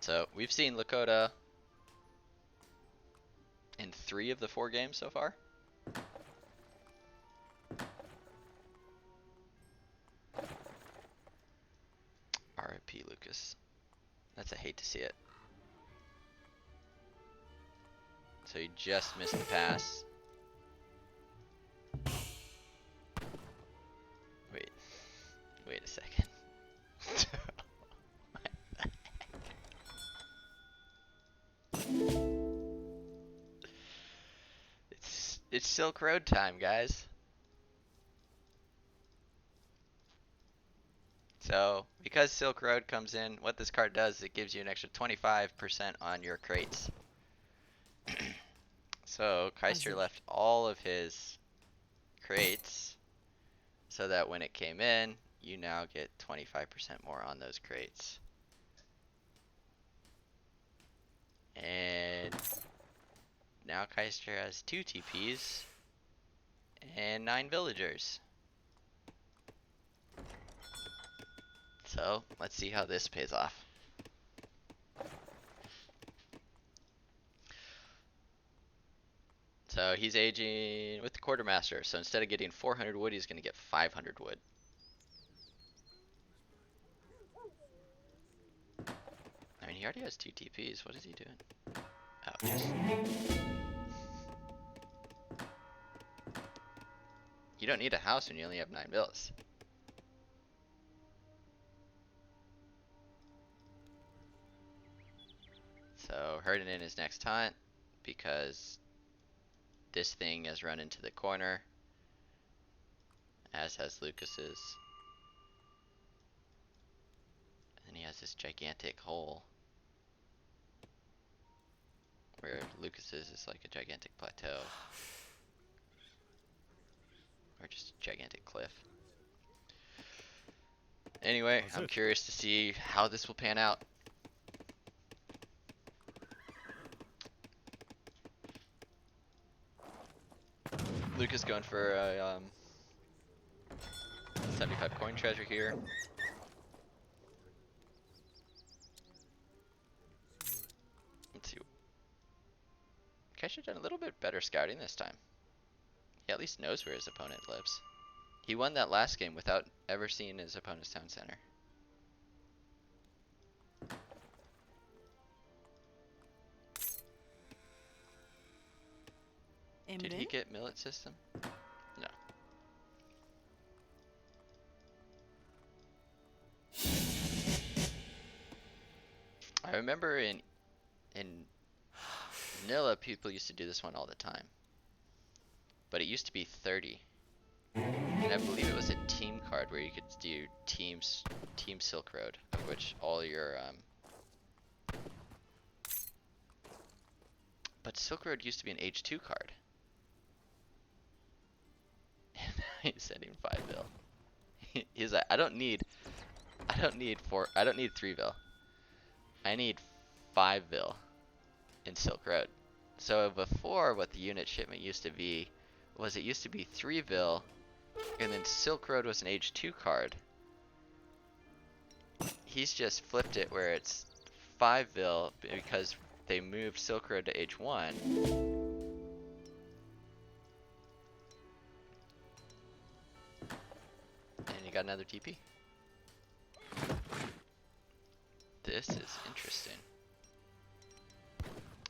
So, we've seen Lakota in 3 of the 4 games so far. RIP Lukas. That's a hate to see it. So he just missed the pass. Wait a second. It's Silk Road time, guys. So, because Silk Road comes in, what this card does is it gives you an extra 25% on your crates. So, Kaister left all of his crates so that when it came in, you now get 25% more on those crates. And now Kaister has 2 TPs and 9 villagers. So, let's see how this pays off. So he's aging with the quartermaster. So instead of getting 400 wood, he's going to get 500 wood. I mean, he already has 2 TPs. What is he doing? Oh, just... You don't need a house when you only have 9 bills. So herding in his next hunt because this thing has run into the corner, as has Lukas's. And he has this gigantic hole where Lukas's is like a gigantic plateau. Or just a gigantic cliff. Anyway, I'm curious to see how this will pan out. Lucas going for a 75 coin treasure here. Let's see. Kai should have done a little bit better scouting this time. He at least knows where his opponent lives. He won that last game without ever seeing his opponent's town center. Did he get millet system? No. I remember in vanilla people used to do this one all the time. But it used to be 30. And I believe it was a team card where you could do Team Silk Road, of which all your but Silk Road used to be an H2 card. He's sending 5 vil. He's like, I don't need 3 vil. I need 5 vil in Silk Road. So before, what the unit shipment used to be was it used to be 3 vil, and then Silk Road was an H2 card. He's just flipped it where it's 5 vil because they moved Silk Road to H1. And you got another TP. This is interesting.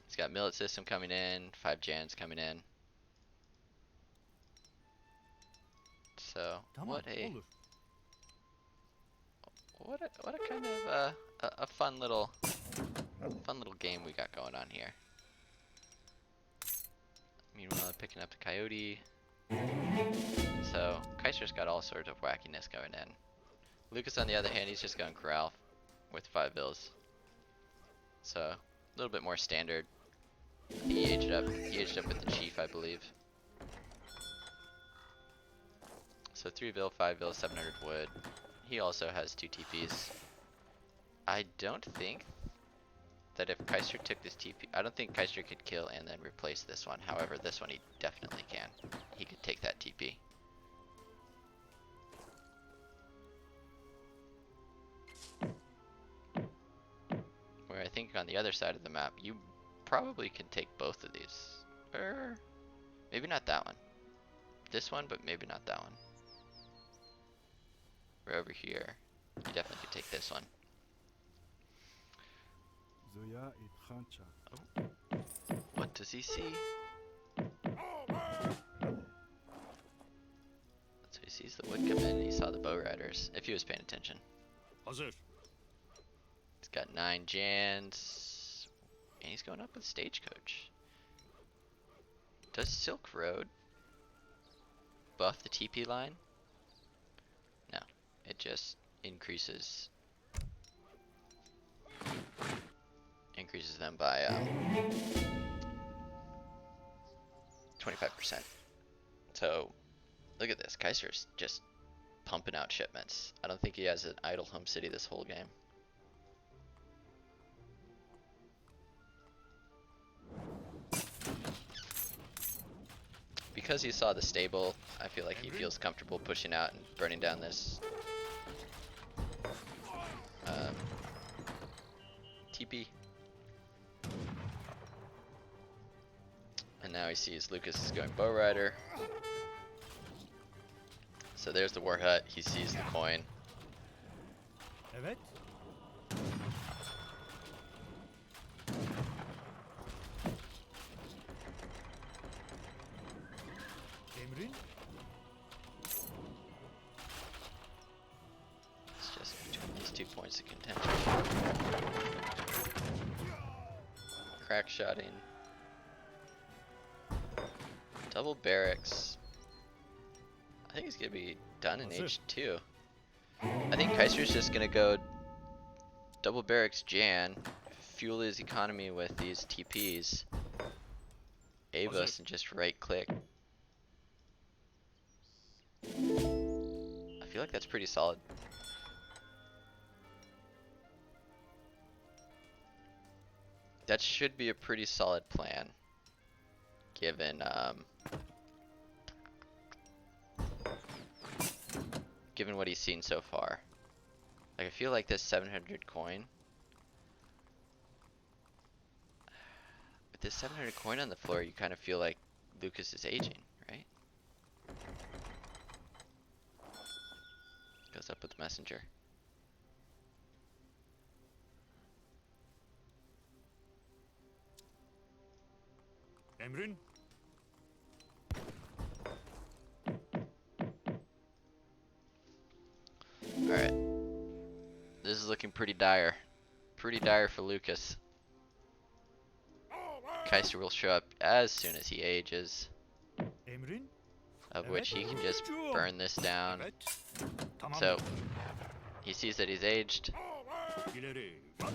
He's got millet system coming in, 5 Jans coming in. So what a kind of a fun little game we got going on here. Meanwhile, picking up the coyote. So Kaiser's got all sorts of wackiness going in. Lucas, on the other hand, he's just going corral with 5 vils. So a little bit more standard. He aged up with the chief, I believe. So 3 vil, 5 vil, 700 wood. He also has 2 TPs. I don't think that if Kaister took this TP, I don't think Kaister could kill and then replace this one. However, this one he definitely can. He could take that TP. Where I think on the other side of the map, you probably can take both of these. Or maybe not that one. This one, but maybe not that one. We're over here. You definitely could take this one. Oh. What does he see? So he sees the wood come in and he saw the bow riders, if he was paying attention. He's got 9 Jans. And he's going up with Stagecoach. Does Silk Road buff the TP line? No. It just increases them by 25%. So look at this. Kaiser's just pumping out shipments. I don't think he has an idle home city this whole game. Because he saw the stable, I feel like he feels comfortable pushing out and burning down this TP. And now he sees Lucas is going bow rider. So there's the war hut. He sees the coin. Evet. Emrin? It's just between these 2 points of contention. Crack shotting. Double barracks. I think he's gonna be done in H2. I think Kaiser's just gonna go double barracks Jan, fuel his economy with these TPs, Avos, and just right click. I feel like that's pretty solid. That should be a pretty solid plan, given given what he's seen so far. Like, I feel like this 700 coin. With this 700 coin on the floor, you kind of feel like Lukas is aging, right? Goes up with the messenger. Emrin. Alright. This is looking pretty dire. Pretty dire for Lukas. Kaister will show up as soon as he ages. Emrin. Of which he can just burn this down. Evet. Tamam. So, he sees that he's aged. İleri. Marş.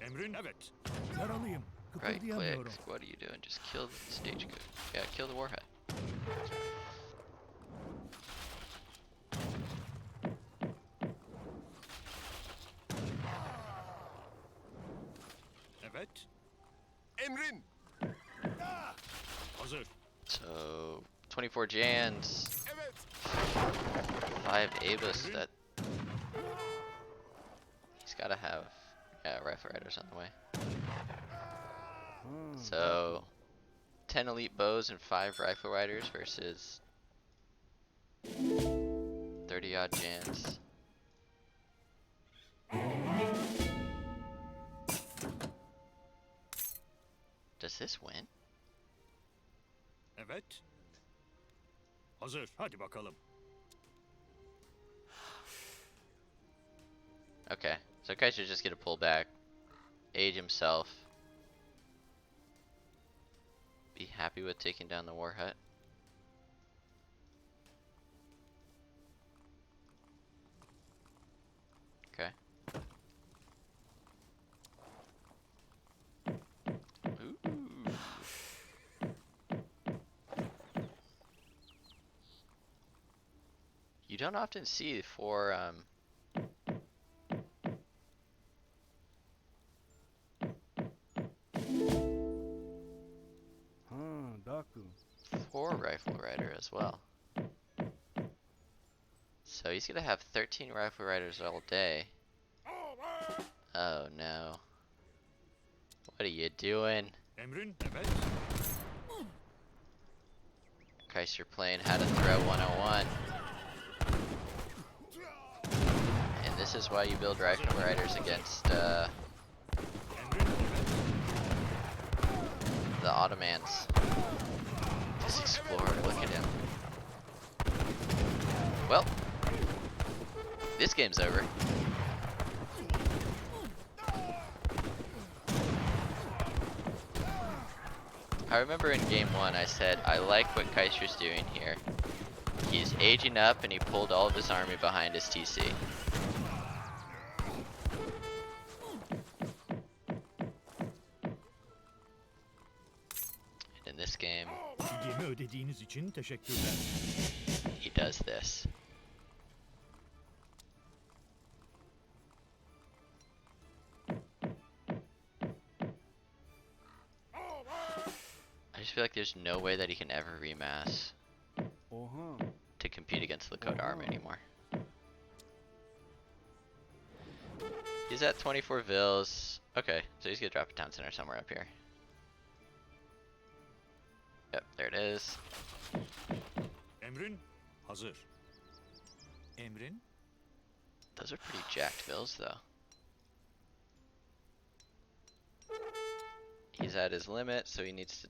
Emrin. Evet. Yaralıyım. Right Kıpırdayamıyorum. click. What are you doing? Just kill the stagecoach. Yeah, kill the warhead. Evet. Emrin. Hazır. So, 24 Jans, Evet. 5 Abus. That he's gotta have, yeah, rifle riders on the way. So, 10 elite bows and 5 rifle riders versus 30 odd Jans. Does this win? Evet. Hazır. Hadi bakalım. Okay, so Kaiser's just gonna pull back, age himself, be happy with taking down the war hut. Okay. Ooh. You don't often see for four rifle rider as well. So he's gonna have 13 rifle riders all day. Oh no. What are you doing? Emrin. Evet. Kaiser playing how to throw 101. And this is why you build rifle riders against Emrin. Evet. the Ottomans. This explorer, look at him. Well, this game's over. I remember in game 1 I said, I like what Kaiser's doing here. He's aging up and he pulled all of his army behind his TC. And in this game, Fidyemi ödediğiniz için teşekkürler. he does this. I just feel like there's no way that he can ever remass to compete against the Lakota army anymore. He's at 24 vills. Okay, so he's gonna drop a town center somewhere up here. Yep, there it is. Emrin. Hazır. Emrin. Those are pretty jacked vills though. He's at his limit, so he needs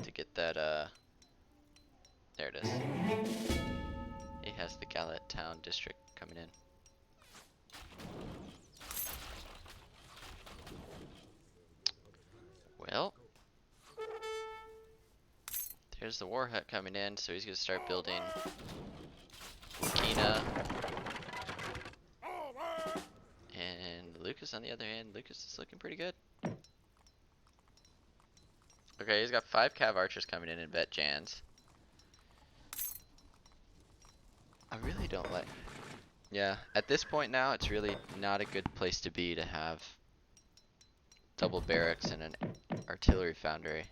to get that there it is. He has the Galat Town district coming in. Well, there's the war hut coming in, so he's gonna start building Kina. And Lukas on the other hand, Lukas is looking pretty good. Okay, he's got 5 cav archers coming in and vet Jans. I really don't like... Yeah, at this point now, it's really not a good place to be to have double barracks and an artillery foundry.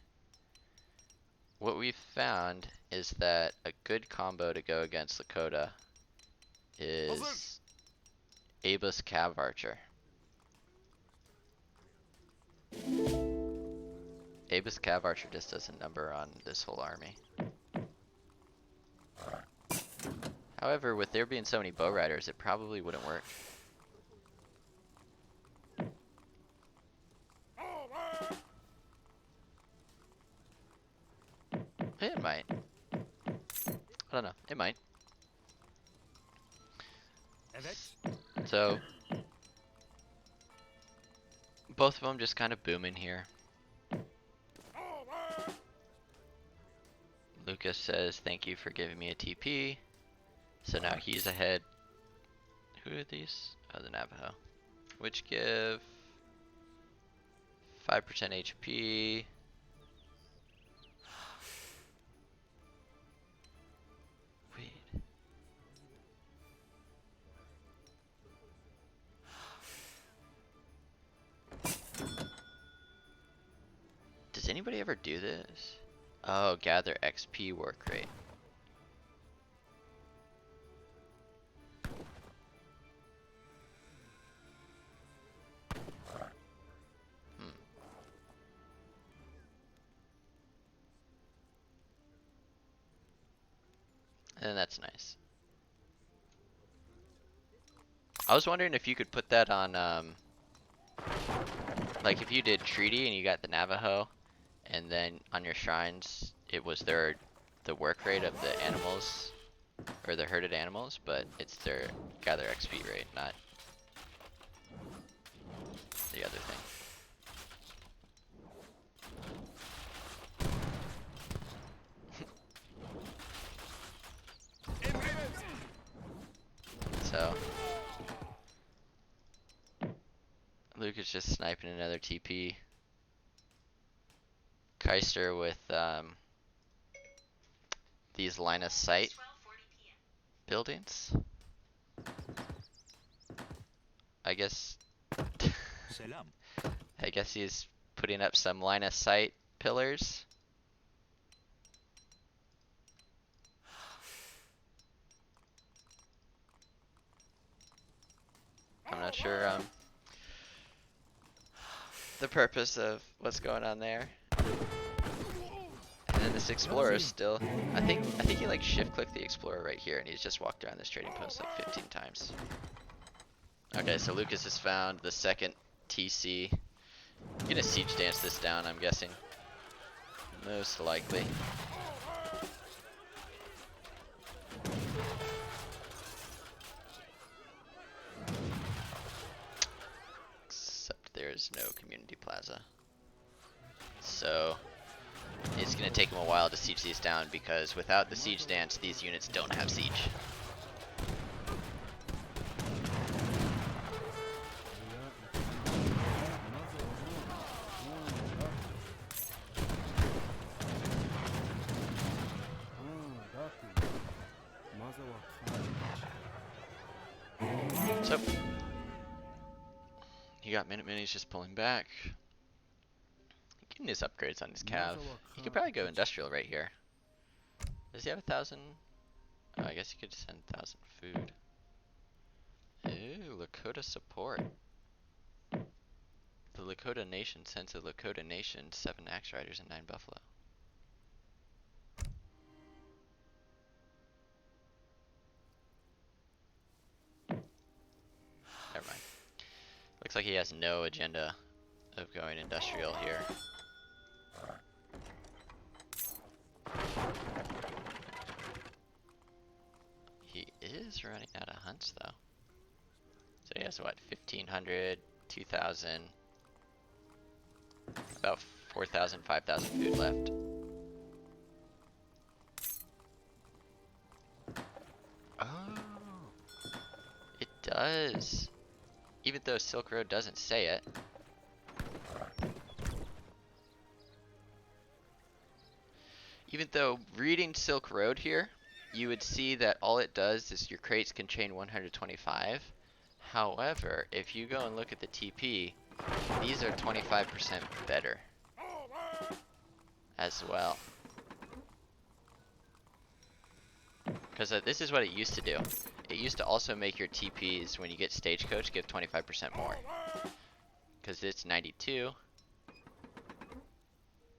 what we've found is that a good combo to go against Lakota is Abus Cav Archer. Abus Cav Archer just does a number on this whole army. However, with there being so many bow riders, it probably wouldn't work. It might. I don't know. It might. Evet. So, both of them just kind of booming here. Lucas says, thank you for giving me a TP. So now he's ahead. Who are these? Oh, the Navajo. Which give 5% HP. Wait. Does anybody ever do this? Oh, gather XP work rate. And that's nice. I was wondering if you could put that on, like if you did treaty and you got the Navajo, and then on your shrines, it was the work rate of the animals, or the herded animals, but it's their gather XP rate, not the other thing. So, Luke is just sniping another TP. Kaister with these line of sight buildings. I guess Selam. I guess he's putting up some line of sight pillars. I'm not sure the purpose of what's going on there. And then this explorer is still, I think he like shift clicked the explorer right here, and he's just walked around this trading post like 15 times. Okay, so Lucas has found the second TC. I'm gonna siege dance this down, I'm guessing. Most likely. Except there's no community plaza. So it's gonna take him a while to siege these down, because without the siege dance, these units don't have siege. So he got Minutemen, he's just pulling back. Getting his upgrades on his cav. He could probably go industrial right here. Does he have 1,000? Oh, I guess he could send 1,000 food. Ooh, Lakota support. The Lakota Nation sends the Lakota Nation 7 axe riders and 9 buffalo. Never mind. Looks like he has no agenda of going industrial here. He is running out of hunts though. So he has what, 1,500, 2,000, about 4,000, 5,000 food left. Oh, it does. Even though Silk Road doesn't say it. Even though reading Silk Road here, you would see that all it does is your crates can chain 125. However, if you go and look at the TP, these are 25% better as well. Because this is what it used to do. It used to also make your TPs when you get stagecoach give 25% more. Because it's 92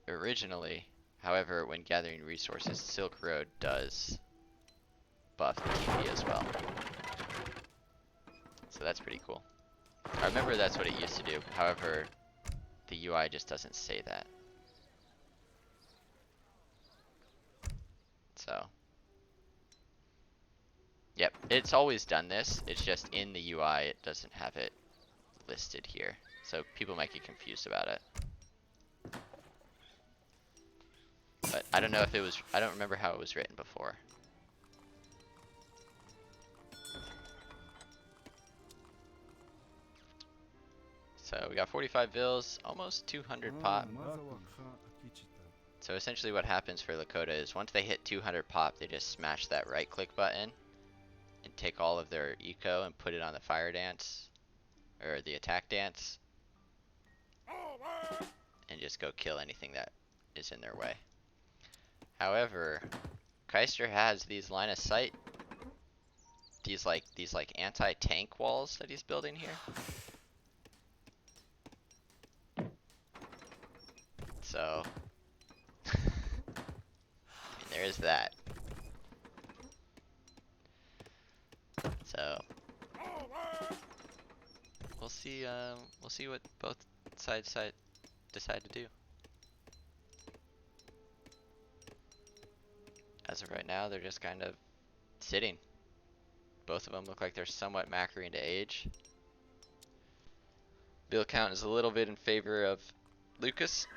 originally. However, when gathering resources, Silk Road does buff the TP as well. So that's pretty cool. I remember that's what it used to do. However, the UI just doesn't say that. So, yep, it's always done this. It's just in the UI, it doesn't have it listed here. So people might get confused about it. But I don't know if it was, I don't remember how it was written before. So we got 45 vills, almost 200 pop. So essentially what happens for Lakota is once they hit 200 pop, they just smash that right click button and take all of their eco and put it on the fire dance or the attack dance and just go kill anything that is in their way. However, Kaister has these line of sight, these like anti-tank walls that he's building here. So I mean, there is that. So we'll see what both sides decide to do. As of right now, they're just kind of sitting. Both of them look like they're somewhat macroing to age. Bill count is a little bit in favor of Lukas,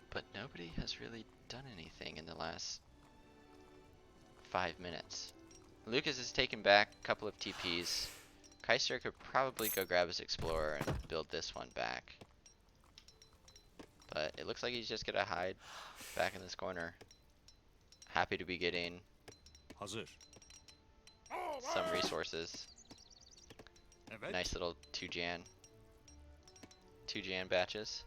but nobody has really done anything in the last 5 minutes. Lukas has taken back a couple of TPs. Kaister could probably go grab his Explorer and build this one back. But it looks like he's just gonna hide back in this corner. Happy to be getting Hazır. some resources. Evet. Nice little 2 Jan batches.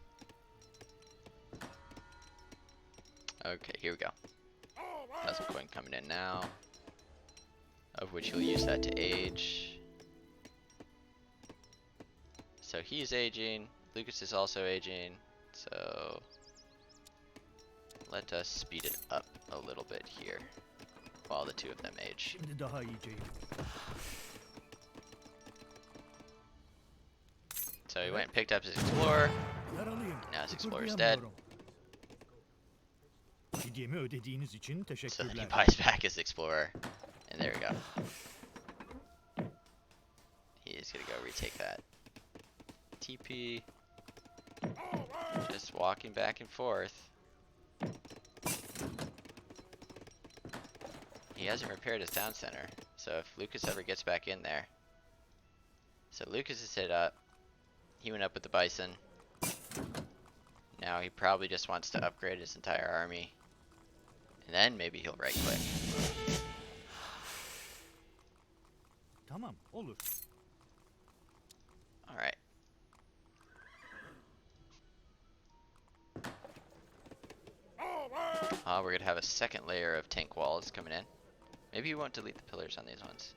Okay, here we go. Has a coin coming in now, of which he'll use that to age. So he's aging. Lukas is also aging. So let us speed it up a little bit here while the two of them age. Şimdi daha iyiceyim. So he went and picked up his Explorer. Yaralıyım. Now his Explorer's dead. Fidyemi ödediğiniz için So then he teşekkürler. buys back his Explorer. And there we go. He is gonna go retake that TP. Just walking back and forth. He hasn't repaired his town center. So if Lukas ever gets back in there. So Lukas is hit up. He went up with the Bison. Now he probably just wants to upgrade his entire army. And then maybe he'll right click. Tamam, olur. Alright. We're gonna have a second layer of tank walls coming in. Maybe he won't delete the pillars on these ones.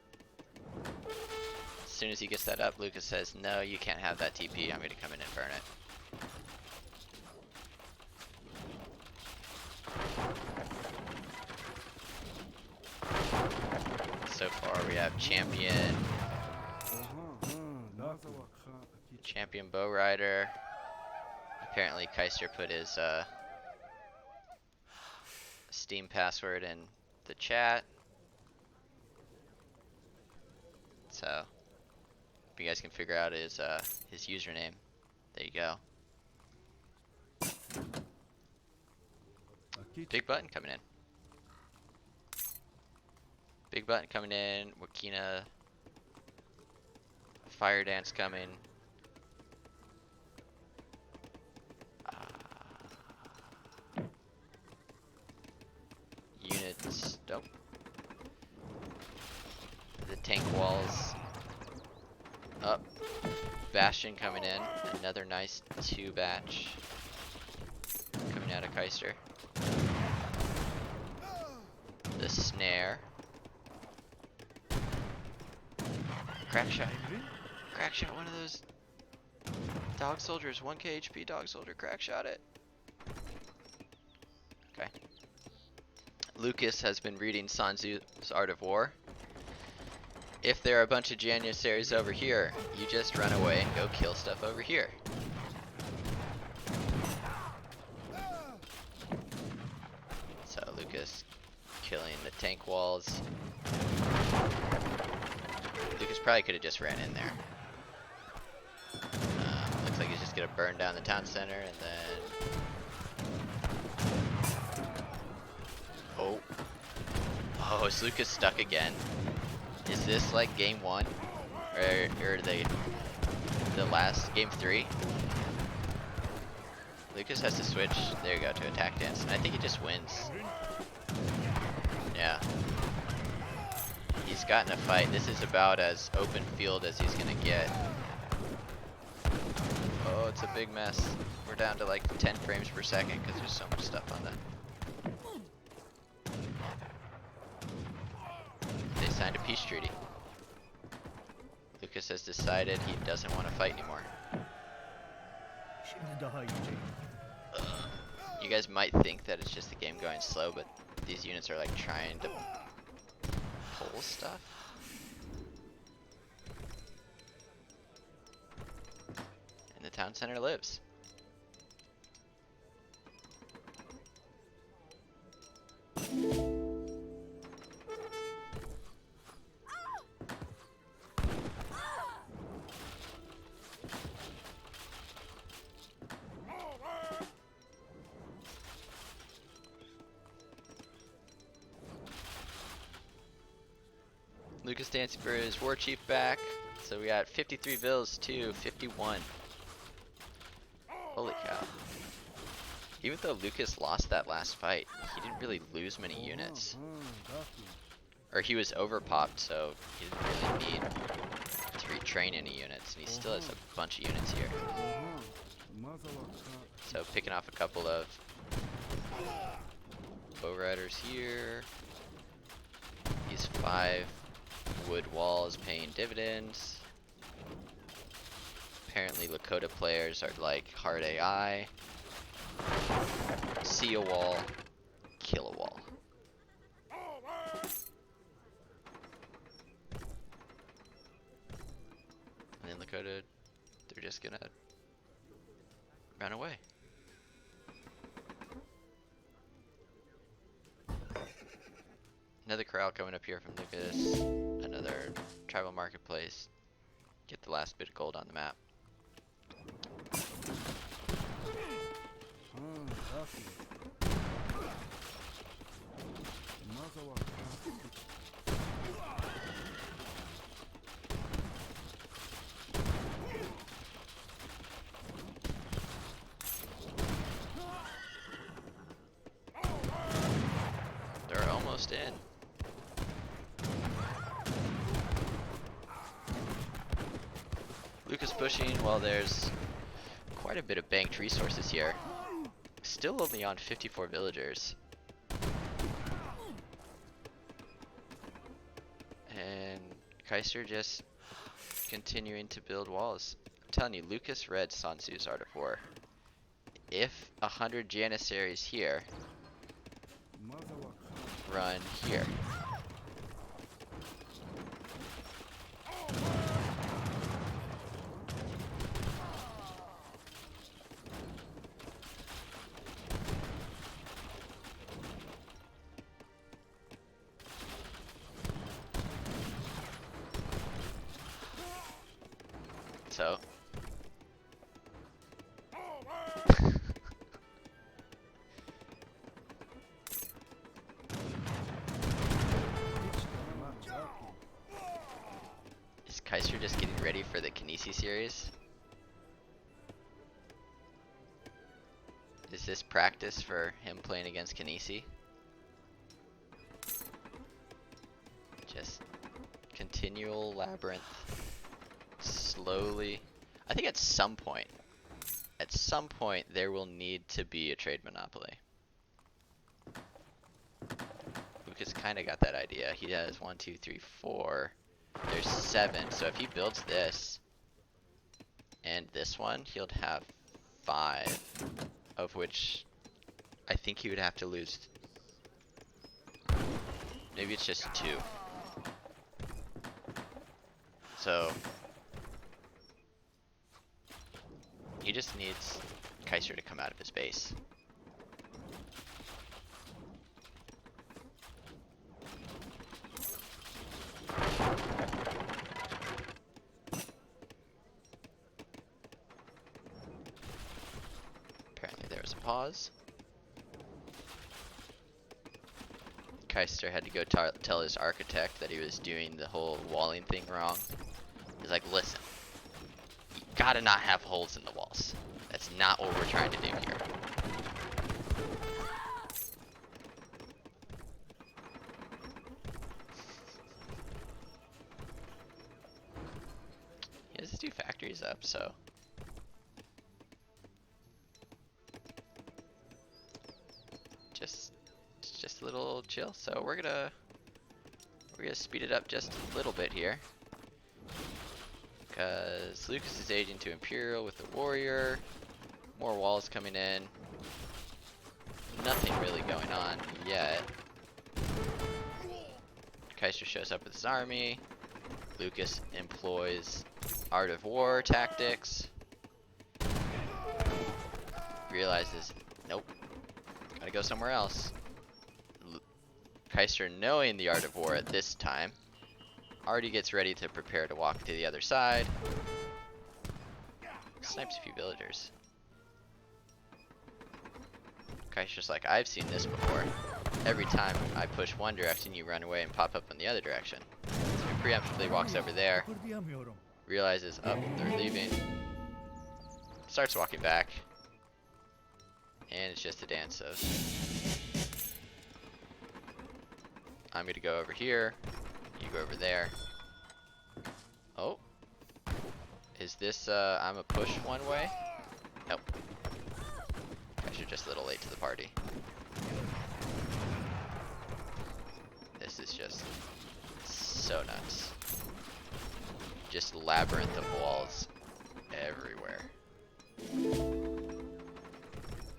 As soon as he gets that up, Lukas says, no, you can't have that TP, I'm gonna come in and burn it. So far we have champion bow rider. Apparently Kaister put his Steam password in the chat. So if you guys can figure out his username, there you go. Big button coming in. Big button coming in. Wakina. Fire dance coming. Units. Nope. The tank walls up. Bastion coming in. Another nice 2 batch coming out of Kaister. snare. Crack shot. Crack shot one of those dog soldiers. 1k HP dog soldier. Crack shot it. Okay. Lucas has been reading Sun Tzu's Art of War. If there are a bunch of Janissaries over here, you just run away and go kill stuff over here. So Lucas killing the tank walls. Lucas probably could have just ran in there. Looks like he's just gonna burn down the town center and then... Oh, is Lucas stuck again? Is this like game 1? Or the last game 3? Lucas has to switch, there you go, to attack dance, and I think he just wins. Yeah. He's gotten a fight. This is about as open field as he's gonna get. Oh, it's a big mess. We're down to like 10 frames per second because there's so much stuff on that. They signed a peace treaty. Lucas has decided he doesn't want to fight anymore. Şimdi daha iyiceyim. You guys might think that it's just the game going slow, but these units are like trying to pull stuff. And the town center lives. Lucas dancing for his war chief back. So we got 53 vills to 51. Holy cow. Even though Lucas lost that last fight, he didn't really lose many units. Or he was overpopped, so he didn't really need to retrain any units. And he still has a bunch of units here. So picking off a couple of bow riders here. These 5 wood walls paying dividends. Apparently Lakota players are like hard AI. See a wall, kill a wall. And then Lakota, they're just gonna run away. Another corral coming up here from Lucas. Another tribal marketplace. Get the last bit of gold on the map. They're almost in. Lucas pushing while there's quite a bit of banked resources here. Still only on 54 villagers. And Kaister just continuing to build walls. I'm telling you, Lucas read Sun Tzu's Art of War. If 100 Janissaries here run here. So is Kaiser just getting ready for the Kinesi series? Is this practice for him playing against Kinesi? Just continual labyrinth. Slowly. I think at some point there will need to be a trade monopoly. Lucas kind of got that idea. He has 1, 2, 3, 4. There's 7. So if he builds this and this one, he'll have 5, of which I think he would have to lose. Maybe it's just 2. So he just needs Kaiser to come out of his base. Apparently there was a pause. Kaister had to go tell his architect that he was doing the whole walling thing wrong. He's like, listen, you gotta not have holes in the walls. That's not what we're trying to do here. He has 2 factories up, so just a little chill. So we're gonna speed it up just a little bit here, because Lucas is aging to Imperial with the warrior. More walls coming in. Nothing really going on yet. Kaiser shows up with his army. Lucas employs Art of War tactics. Realizes, nope, gotta go somewhere else. Kaiser, knowing the Art of War at this time, already gets ready to prepare to walk to the other side. Snipes a few villagers. Kaiser's like, I've seen this before. Every time I push one direction, you run away and pop up in the other direction. So he preemptively walks over there, Kıpırdayamıyorum. realizes, oh, they're leaving. Starts walking back. And it's just a dance of, I'm gonna go over here, you go over there. Oh. Is this, I'm a push one way? Nope. Guys are just a little late to the party. This is just so nuts. Just labyrinth of walls everywhere.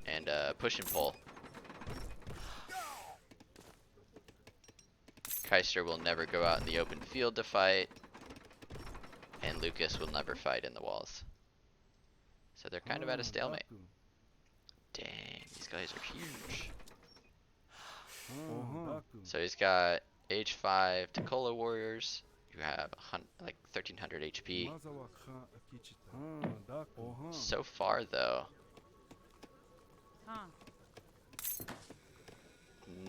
And push and pull. Kaister will never go out in the open field to fight, and Lucas will never fight in the walls. So they're kind of at a stalemate. Dang, these guys are huge. So he's got age 5 Takola warriors who have like 1300 HP. So far though,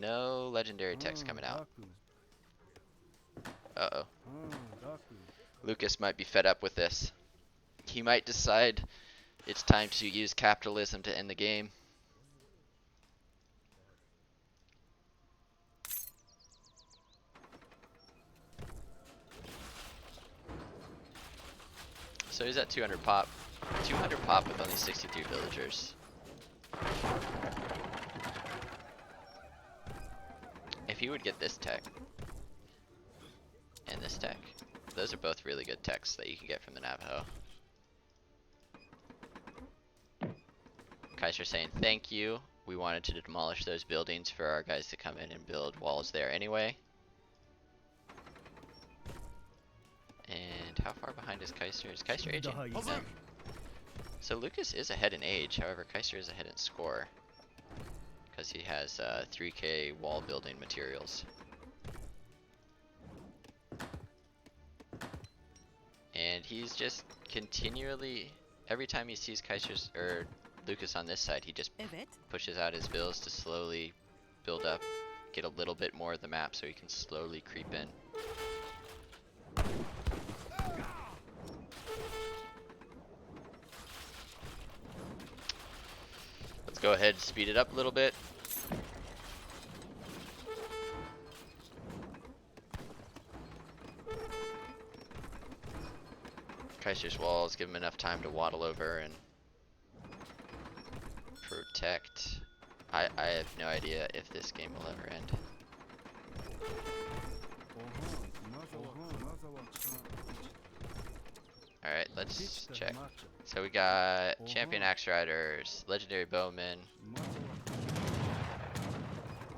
no legendary text coming out. Uh-oh. Lucas might be fed up with this. He might decide it's time to use capitalism to end the game. So he's at 200 pop. 200 pop with only 63 villagers. If he would get this tech and this tech, those are both really good techs that you can get from the Navajo. Kaiser saying thank you. We wanted to demolish those buildings for our guys to come in and build walls there anyway. And how far behind is Kaiser? Is Kaiser aging? Daha iyi. No. So Lucas is ahead in age, however Kaiser is ahead in score. Because he has 3k wall building materials. And he's just continually, every time he sees Kaiser's, or Lucas on this side, he just pushes out his bills to slowly build up, get a little bit more of the map so he can slowly creep in. Let's go ahead and speed it up a little bit. Kaiser's walls give him enough time to waddle over and protect. I have no idea if this game will ever end. Alright, let's check. So we got champion axe riders, legendary bowmen,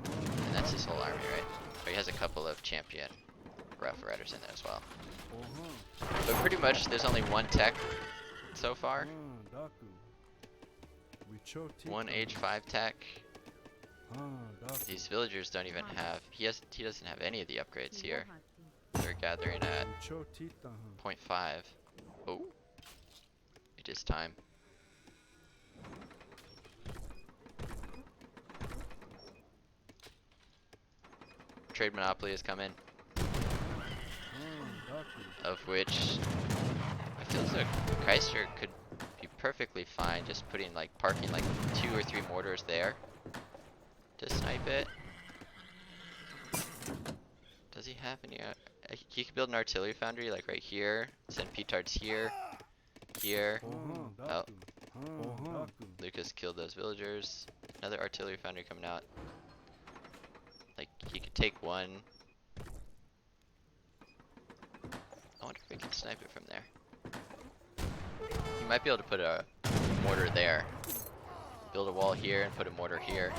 and that's his whole army, right? But he has a couple of champion rough riders in there as well. But pretty much there's only one tech so far. One age 5 tech. These villagers don't even have, he doesn't have any of the upgrades here. They're gathering at 0.5. Oh, it is time. Trade monopoly has come in, of which I feel as though Kaister could be perfectly fine just putting like parking like 2 or 3 mortars there to snipe it. Does he have any? He could build an artillery foundry like right here. Send petards here, here. Oh, Lukas killed those villagers. Another artillery foundry coming out. Like he could take one. I wonder if we can snipe it from there. He might be able to put a mortar there. Build a wall here and put a mortar here.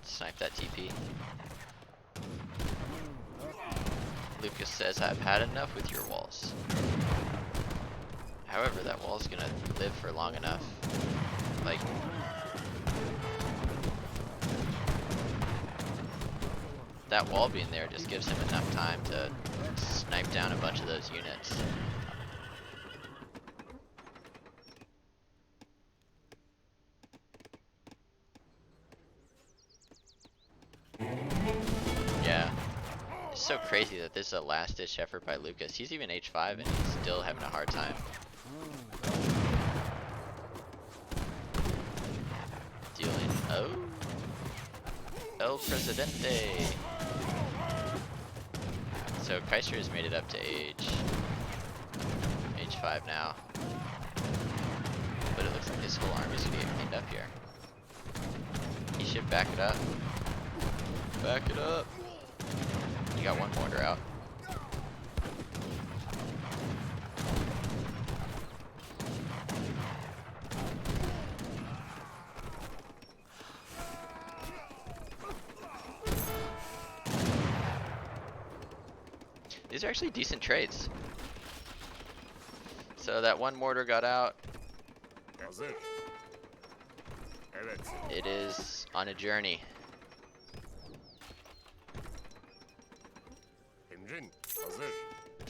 Snipe that TP. Lukas says, I've had enough with your walls. However, that wall's gonna live for long enough. Like, that wall being there just gives him enough time to snipe down a bunch of those units. Yeah. It's so crazy that this is a last ditch effort by Lukas. He's even H5 and he's still having a hard time. Dealing. Oh. El Presidente. So Kaiser has made it up to H5 now. But it looks like his whole army's gonna get cleaned up here. He should back it up. Back it up. You got one mortar out. These are actually decent trades. So that one mortar got out. It is on a journey.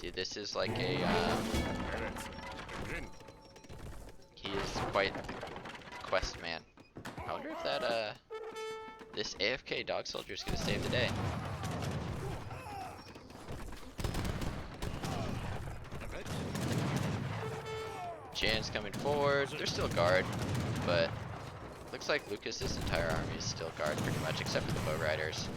Dude, this is like a, he is quite the quest man. I wonder if that, this AFK dog soldier is gonna save the day. Jan's coming forward. They're still guard, but looks like Lukas's entire army is still guard pretty much, except for the bow riders.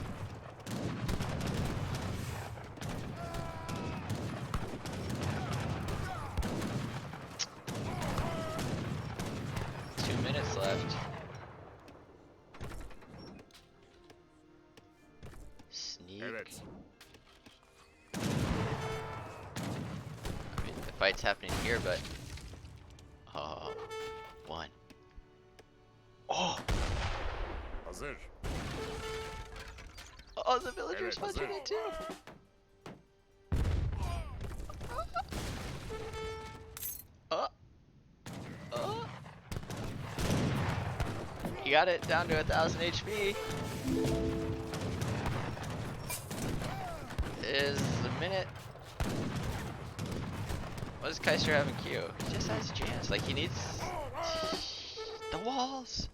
Left. Sneak. I mean, the fight's happening here, but oh, one. Oh. Oh, the villagers punching it too. He got it down to 1,000 HP. Is a minute. What does Kaiser have in queue? He just has Jans. Like he needs the walls.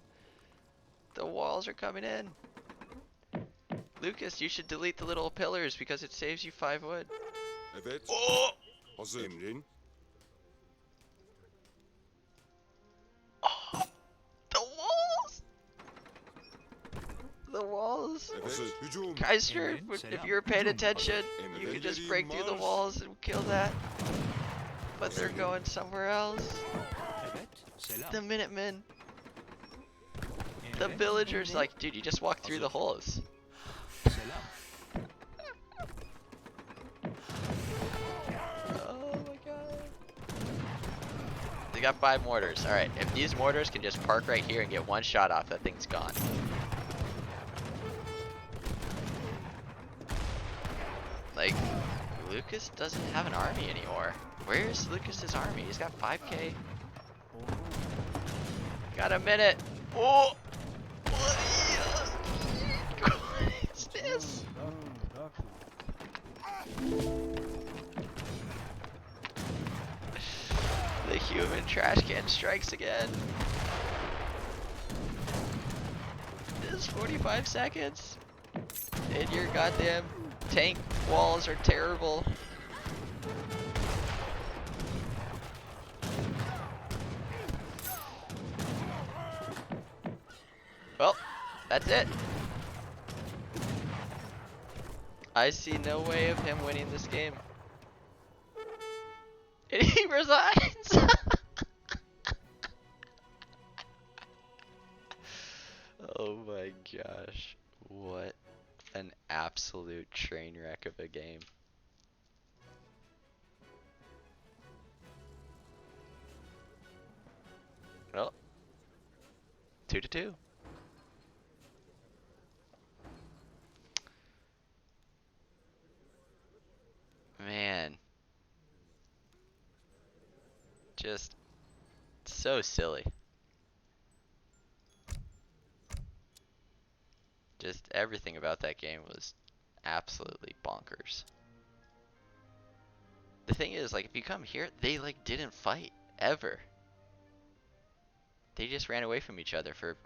The walls are coming in. Lukas, you should delete the little pillars because it saves you 5 wood. Oh! The walls. Kaiser, if you were paying attention, you could just break through the walls and kill that. But they're going somewhere else. The Minutemen. The villagers, like, dude, you just walk through the holes. got 5 mortars. Alright, if these mortars can just park right here and get one shot off, that thing's gone. Like, Lucas doesn't have an army anymore. Where's Lucas's army? He's got 5k. Got a minute. Oh! What is this? The human trash can strikes again. This is 45 seconds. And your goddamn tank walls are terrible. Well, that's it. I see no way of him winning this game. And he resigns! Oh my gosh. What an absolute train wreck of a game. Well, 2-2. Man. Just so silly. Just everything about that game was absolutely bonkers. The thing is, like, if you come here, they like didn't fight ever. They just ran away from each other for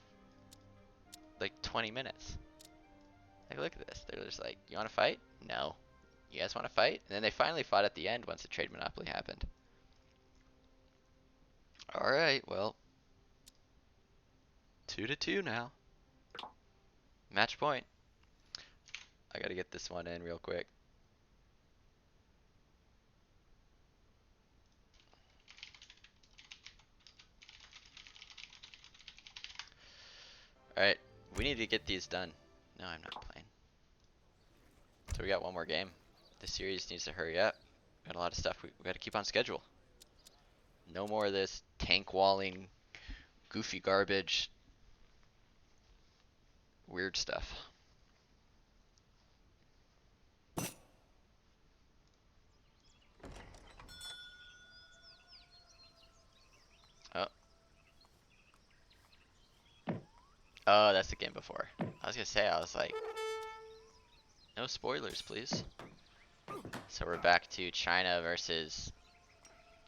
like 20 minutes. Like, look at this. They're just like, you want to fight? No. You guys want to fight? And then they finally fought at the end once the trade monopoly happened. Alright, well. 2-2 now. Match point. I gotta get this one in real quick. Alright, we need to get these done. No, I'm not playing. So we got one more game. The series needs to hurry up. Got a lot of stuff we gotta keep on schedule. No more of this tank walling, goofy garbage, weird stuff. Oh. Oh, that's the game before. I was gonna say, I was like, no spoilers, please. So we're back to China versus...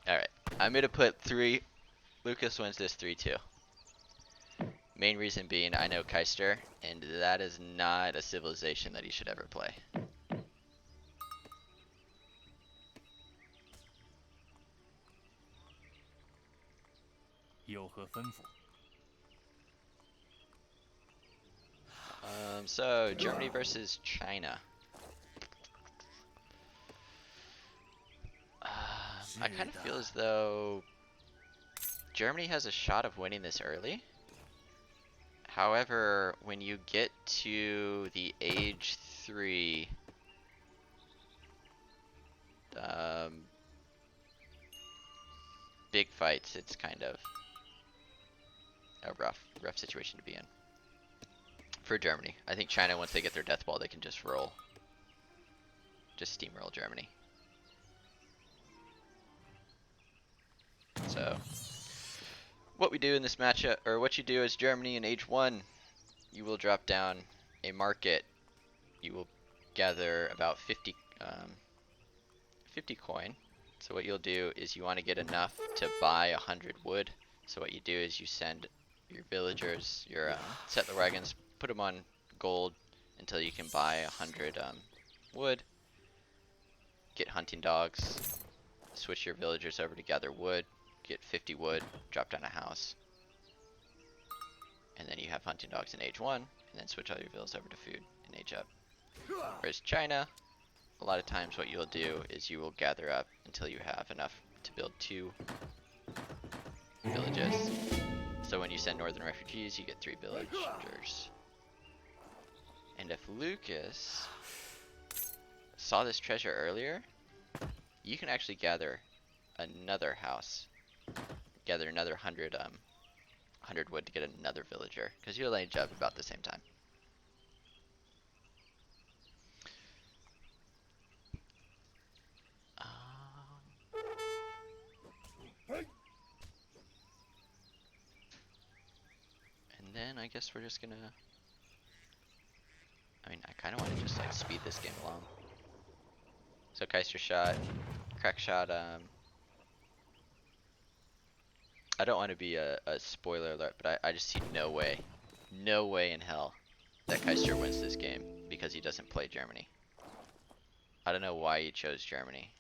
Alright, I'm gonna put 3... Lucas wins this 3-2. Main reason being, I know Kaister, and that is not a civilization that he should ever play. So, Germany versus China. I kind of feel as though Germany has a shot of winning this early. However, when you get to the age 3, big fights, it's kind of a rough situation to be in. For Germany. I think China, once they get their death ball, they can just roll. Just steamroll Germany. So, what we do in this matchup, or what you do as Germany in age 1, you will drop down a market. You will gather about 50 coin. So what you'll do is you want to get enough to buy 100 wood. So what you do is you send your villagers, your settler wagons, put them on gold until you can buy 100 wood. Get hunting dogs. Switch your villagers over to gather wood. Get 50 wood. Drop down a house. And then you have hunting dogs in age 1. And then switch all your villagers over to food in age up. Whereas China, a lot of times what you'll do is you will gather up until you have enough to build 2 villages. So when you send northern refugees, you get 3 villagers. And if Lucas saw this treasure earlier, you can actually gather another house. gather another 100 wood to get another villager, because you'll age up about the same time. And then I guess we're just gonna. I mean, I kind of want to just like speed this game along. So kaister shot, crack shot. I don't want to be a spoiler alert, but I just see no way in hell that Kaister wins this game because he doesn't play Germany. I don't know why he chose Germany.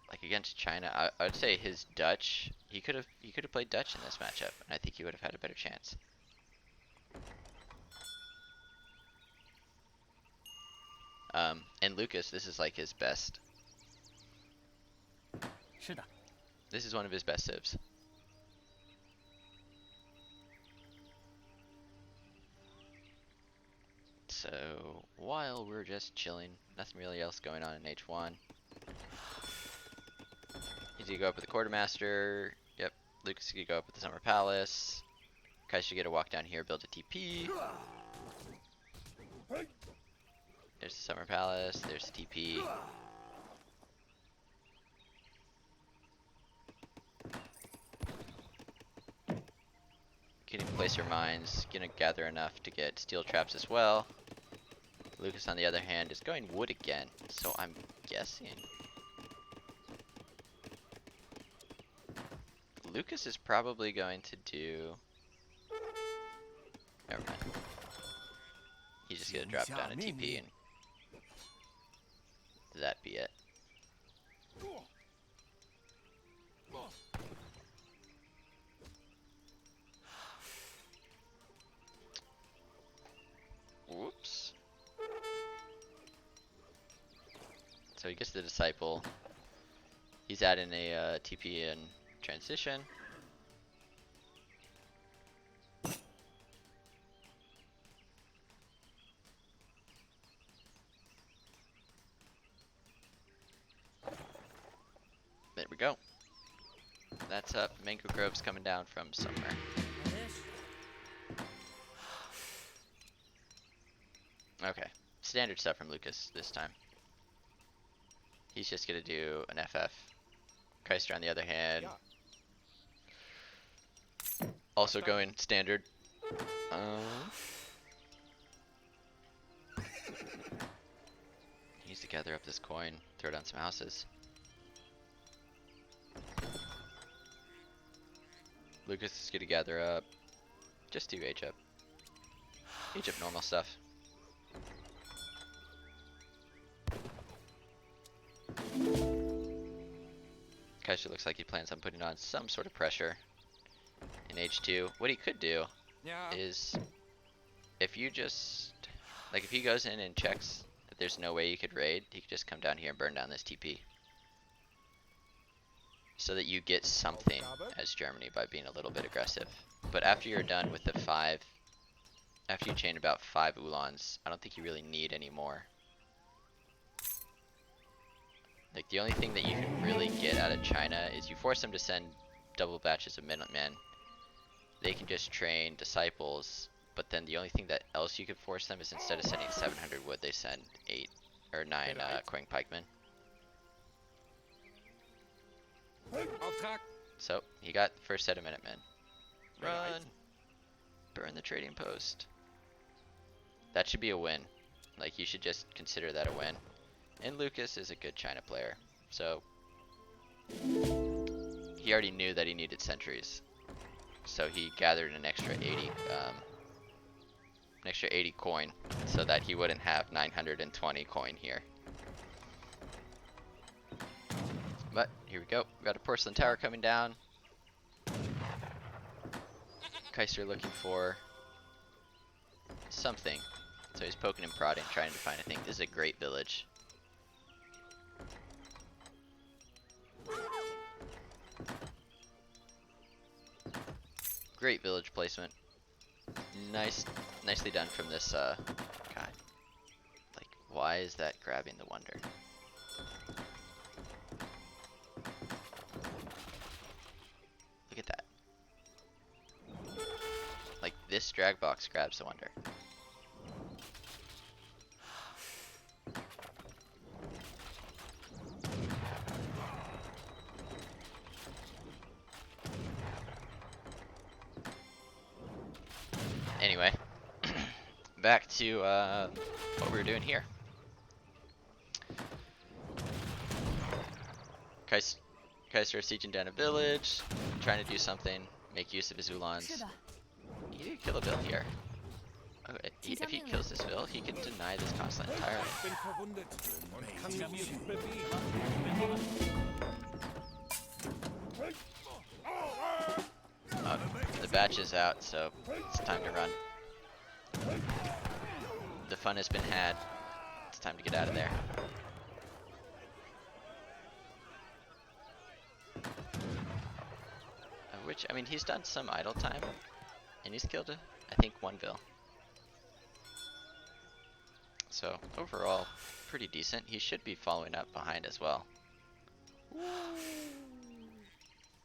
Like against China, I would say his Dutch. He could have played Dutch in this matchup, and I think he would have had a better chance. And Lucas, this is like his best. 是的， This is one of his best civs. So while we're just chilling, nothing really else going on in H1. He's gonna go up with the quartermaster. Yep, Lucas could go up with the summer palace. Kai should get a walk down here, build a TP. There's the summer palace. There's the TP. Getting placer mines, gonna gather enough to get steel traps as well. Lucas, on the other hand, is going wood again, so I'm guessing Lucas is probably going to do. Never mind. He's just gonna drop down a TP and that be it. Whoops. So he gets the disciple. He's adding a TP in transition. There we go. That's up. Mango Grove's coming down from somewhere. Okay. Standard stuff from Lucas this time. He's just gonna do an FF. Kaister, on the other hand, also going standard. He needs to gather up this coin, throw down some houses. Lucas is gonna gather up. Just do age up. Age up normal stuff. Kaiser looks like he plans on putting on some sort of pressure in H2. What he could do is, if you just, like if he goes in and checks that there's no way you could raid, he could just come down here and burn down this TP. So that you get something as Germany by being a little bit aggressive. But after you're done with the 5, after you chain about 5 Ulans, I don't think you really need any more. Like the only thing that you can really get out of China is you force them to send double batches of Minutemen. They can just train disciples, but then the only thing that else you could force them is instead of sending 700 wood, they send 8 or 9 Quang pikemen. So he got the first set of Minutemen. Run! Burn the trading post. That should be a win. Like you should just consider that a win. And Lucas is a good China player, so he already knew that he needed sentries. So he gathered an extra 80 coin, so that he wouldn't have 920 coin here. But here we go. We got a porcelain tower coming down. Kaiser looking for something, so he's poking and prodding, trying to find a thing. This is a great village. Great village placement. Nicely done from this, God. why is that grabbing the wonder? Look at that. Like, this drag box grabs the wonder. Anyway, back to what we were doing here. Kaister sieging down a village, trying to do something, make use of his Ulans. He did kill a Bill here. Okay, if he kills this Bill, he can deny this constant entirely. Bin verwundet und kann mich nicht bewegen. The batch is out, so it's time to run. The fun has been had. It's time to get out of there. Which, I mean, he's done some idle time, and he's killed, I think, one Bill. So, overall, pretty decent. He should be following up behind as well.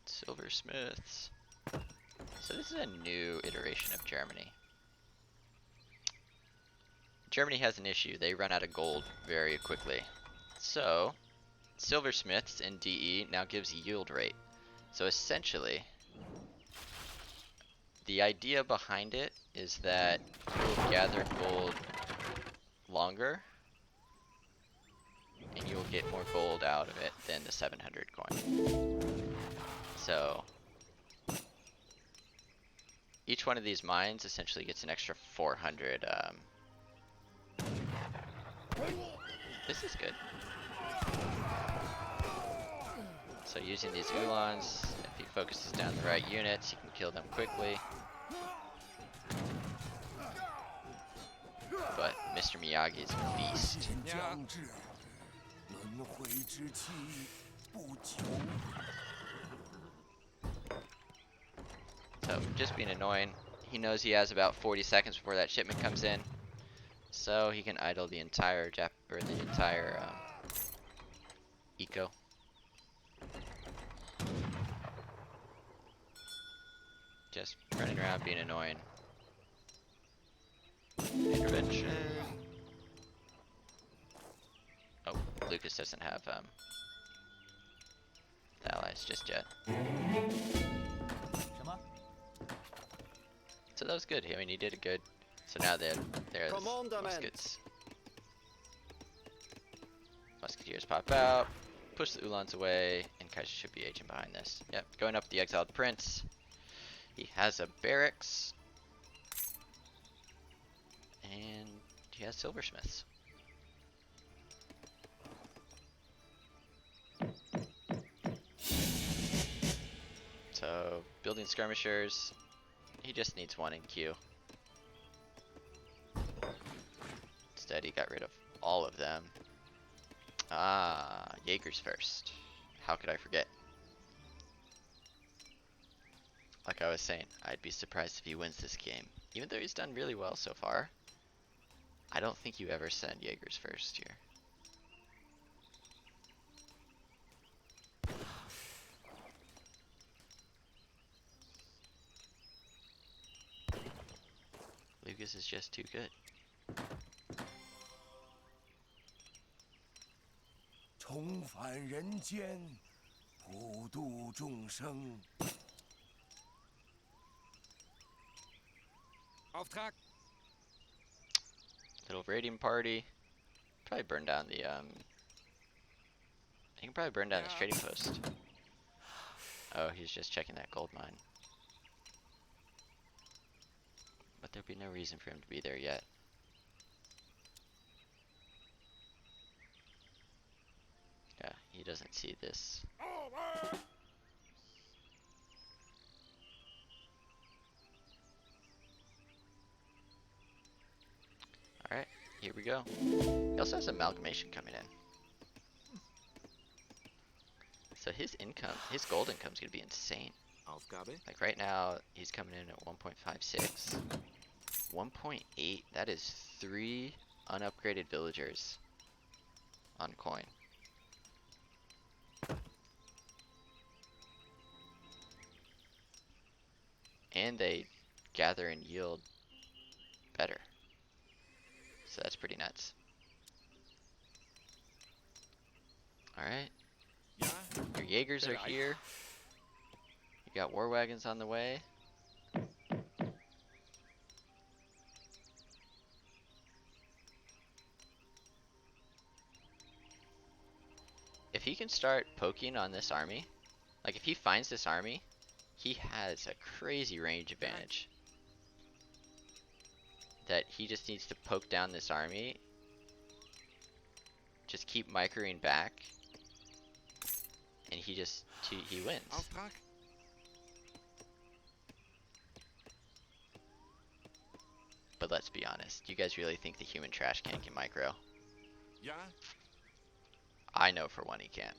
Silversmiths. So this is a new iteration of Germany. Germany has an issue. They run out of gold very quickly. So, silversmiths in DE now gives yield rate. So essentially, the idea behind it is that you'll gather gold longer, and you'll get more gold out of it than the 700 coin. So, each one of these mines essentially gets an extra 400. This is good. So using these Ulans, if he focuses down the right units, he can kill them quickly. But Mr. Miyagi is a beast. So just being annoying. He knows he has about 40 seconds before that shipment comes in, so he can idle the entire eco. Just running around being annoying. Intervention. Oh, Lukas doesn't have the allies just yet. So that was good. I mean, he did it good. So now there's muskets. Musketeers pop out, push the Ulans away, and Kaiser should be aging behind this. Yep, going up the exiled prince. He has a barracks, and he has silversmiths. So building skirmishers. He just needs one in queue. Instead, he got rid of all of them. Ah, Jaegers first. How could I forget? Like I was saying, I'd be surprised if he wins this game. Even though he's done really well so far, I don't think you ever send Jaegers first here. Lukas is just too good. Auftrag. Little raiding party. Probably burn down the he can probably burn down this trading post. Oh, he's just checking that gold mine. But there'd be no reason for him to be there yet. Yeah, he doesn't see this. Alright, here we go. He also has amalgamation coming in. So his income, his gold income is going to be insane. Aufgabe. Like right now, he's coming in at 1.56. 1.8, that is 3 unupgraded villagers on coin. And they gather and yield better. So that's pretty nuts. Alright. Ja, Your Jaegers are here. You got war wagons on the way. If he can start poking on this army, like if he finds this army, he has a crazy range advantage. That he just needs to poke down this army. Just keep microing back. And he wins. Auftrag. But let's be honest, you guys really think the human trash can micro? Ja, I know for one he can't.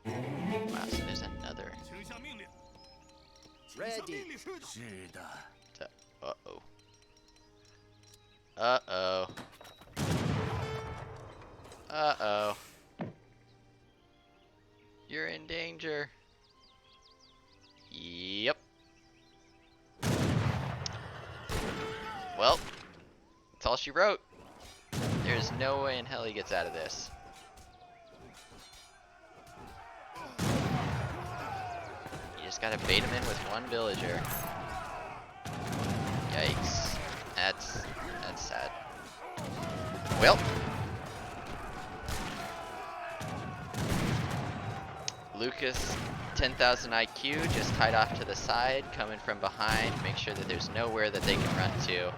Wow, so there's another. 请下命令。 Ready. 是的。 Uh-oh. Uh-oh. Uh-oh. You're in danger. Yep. Well, that's all she wrote. There's no way in hell he gets out of this. You just gotta bait him in with one villager. Yikes. That's sad. Well. Lucas, 10,000 IQ, just tied off to the side, coming from behind. Make sure that there's nowhere that they can run to.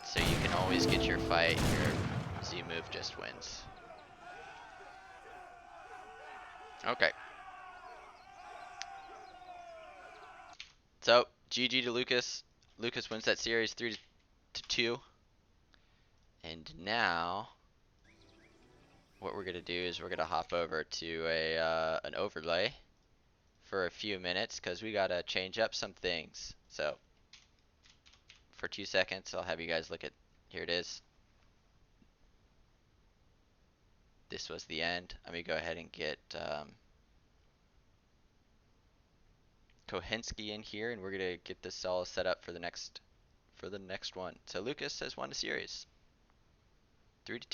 So you can always get your fight. Your Z move just wins. Okay. So, GG to Lucas. Lucas wins that series 3-2. And now, what we're gonna do is we're gonna hop over to an overlay for a few minutes because we gotta change up some things. So, for 2 seconds, I'll have you guys look at. Here it is. This was the end. I'm gonna go ahead and get Kohensky in here, and we're gonna get this all set up for the next one. So Lucas has won the series, 3-2.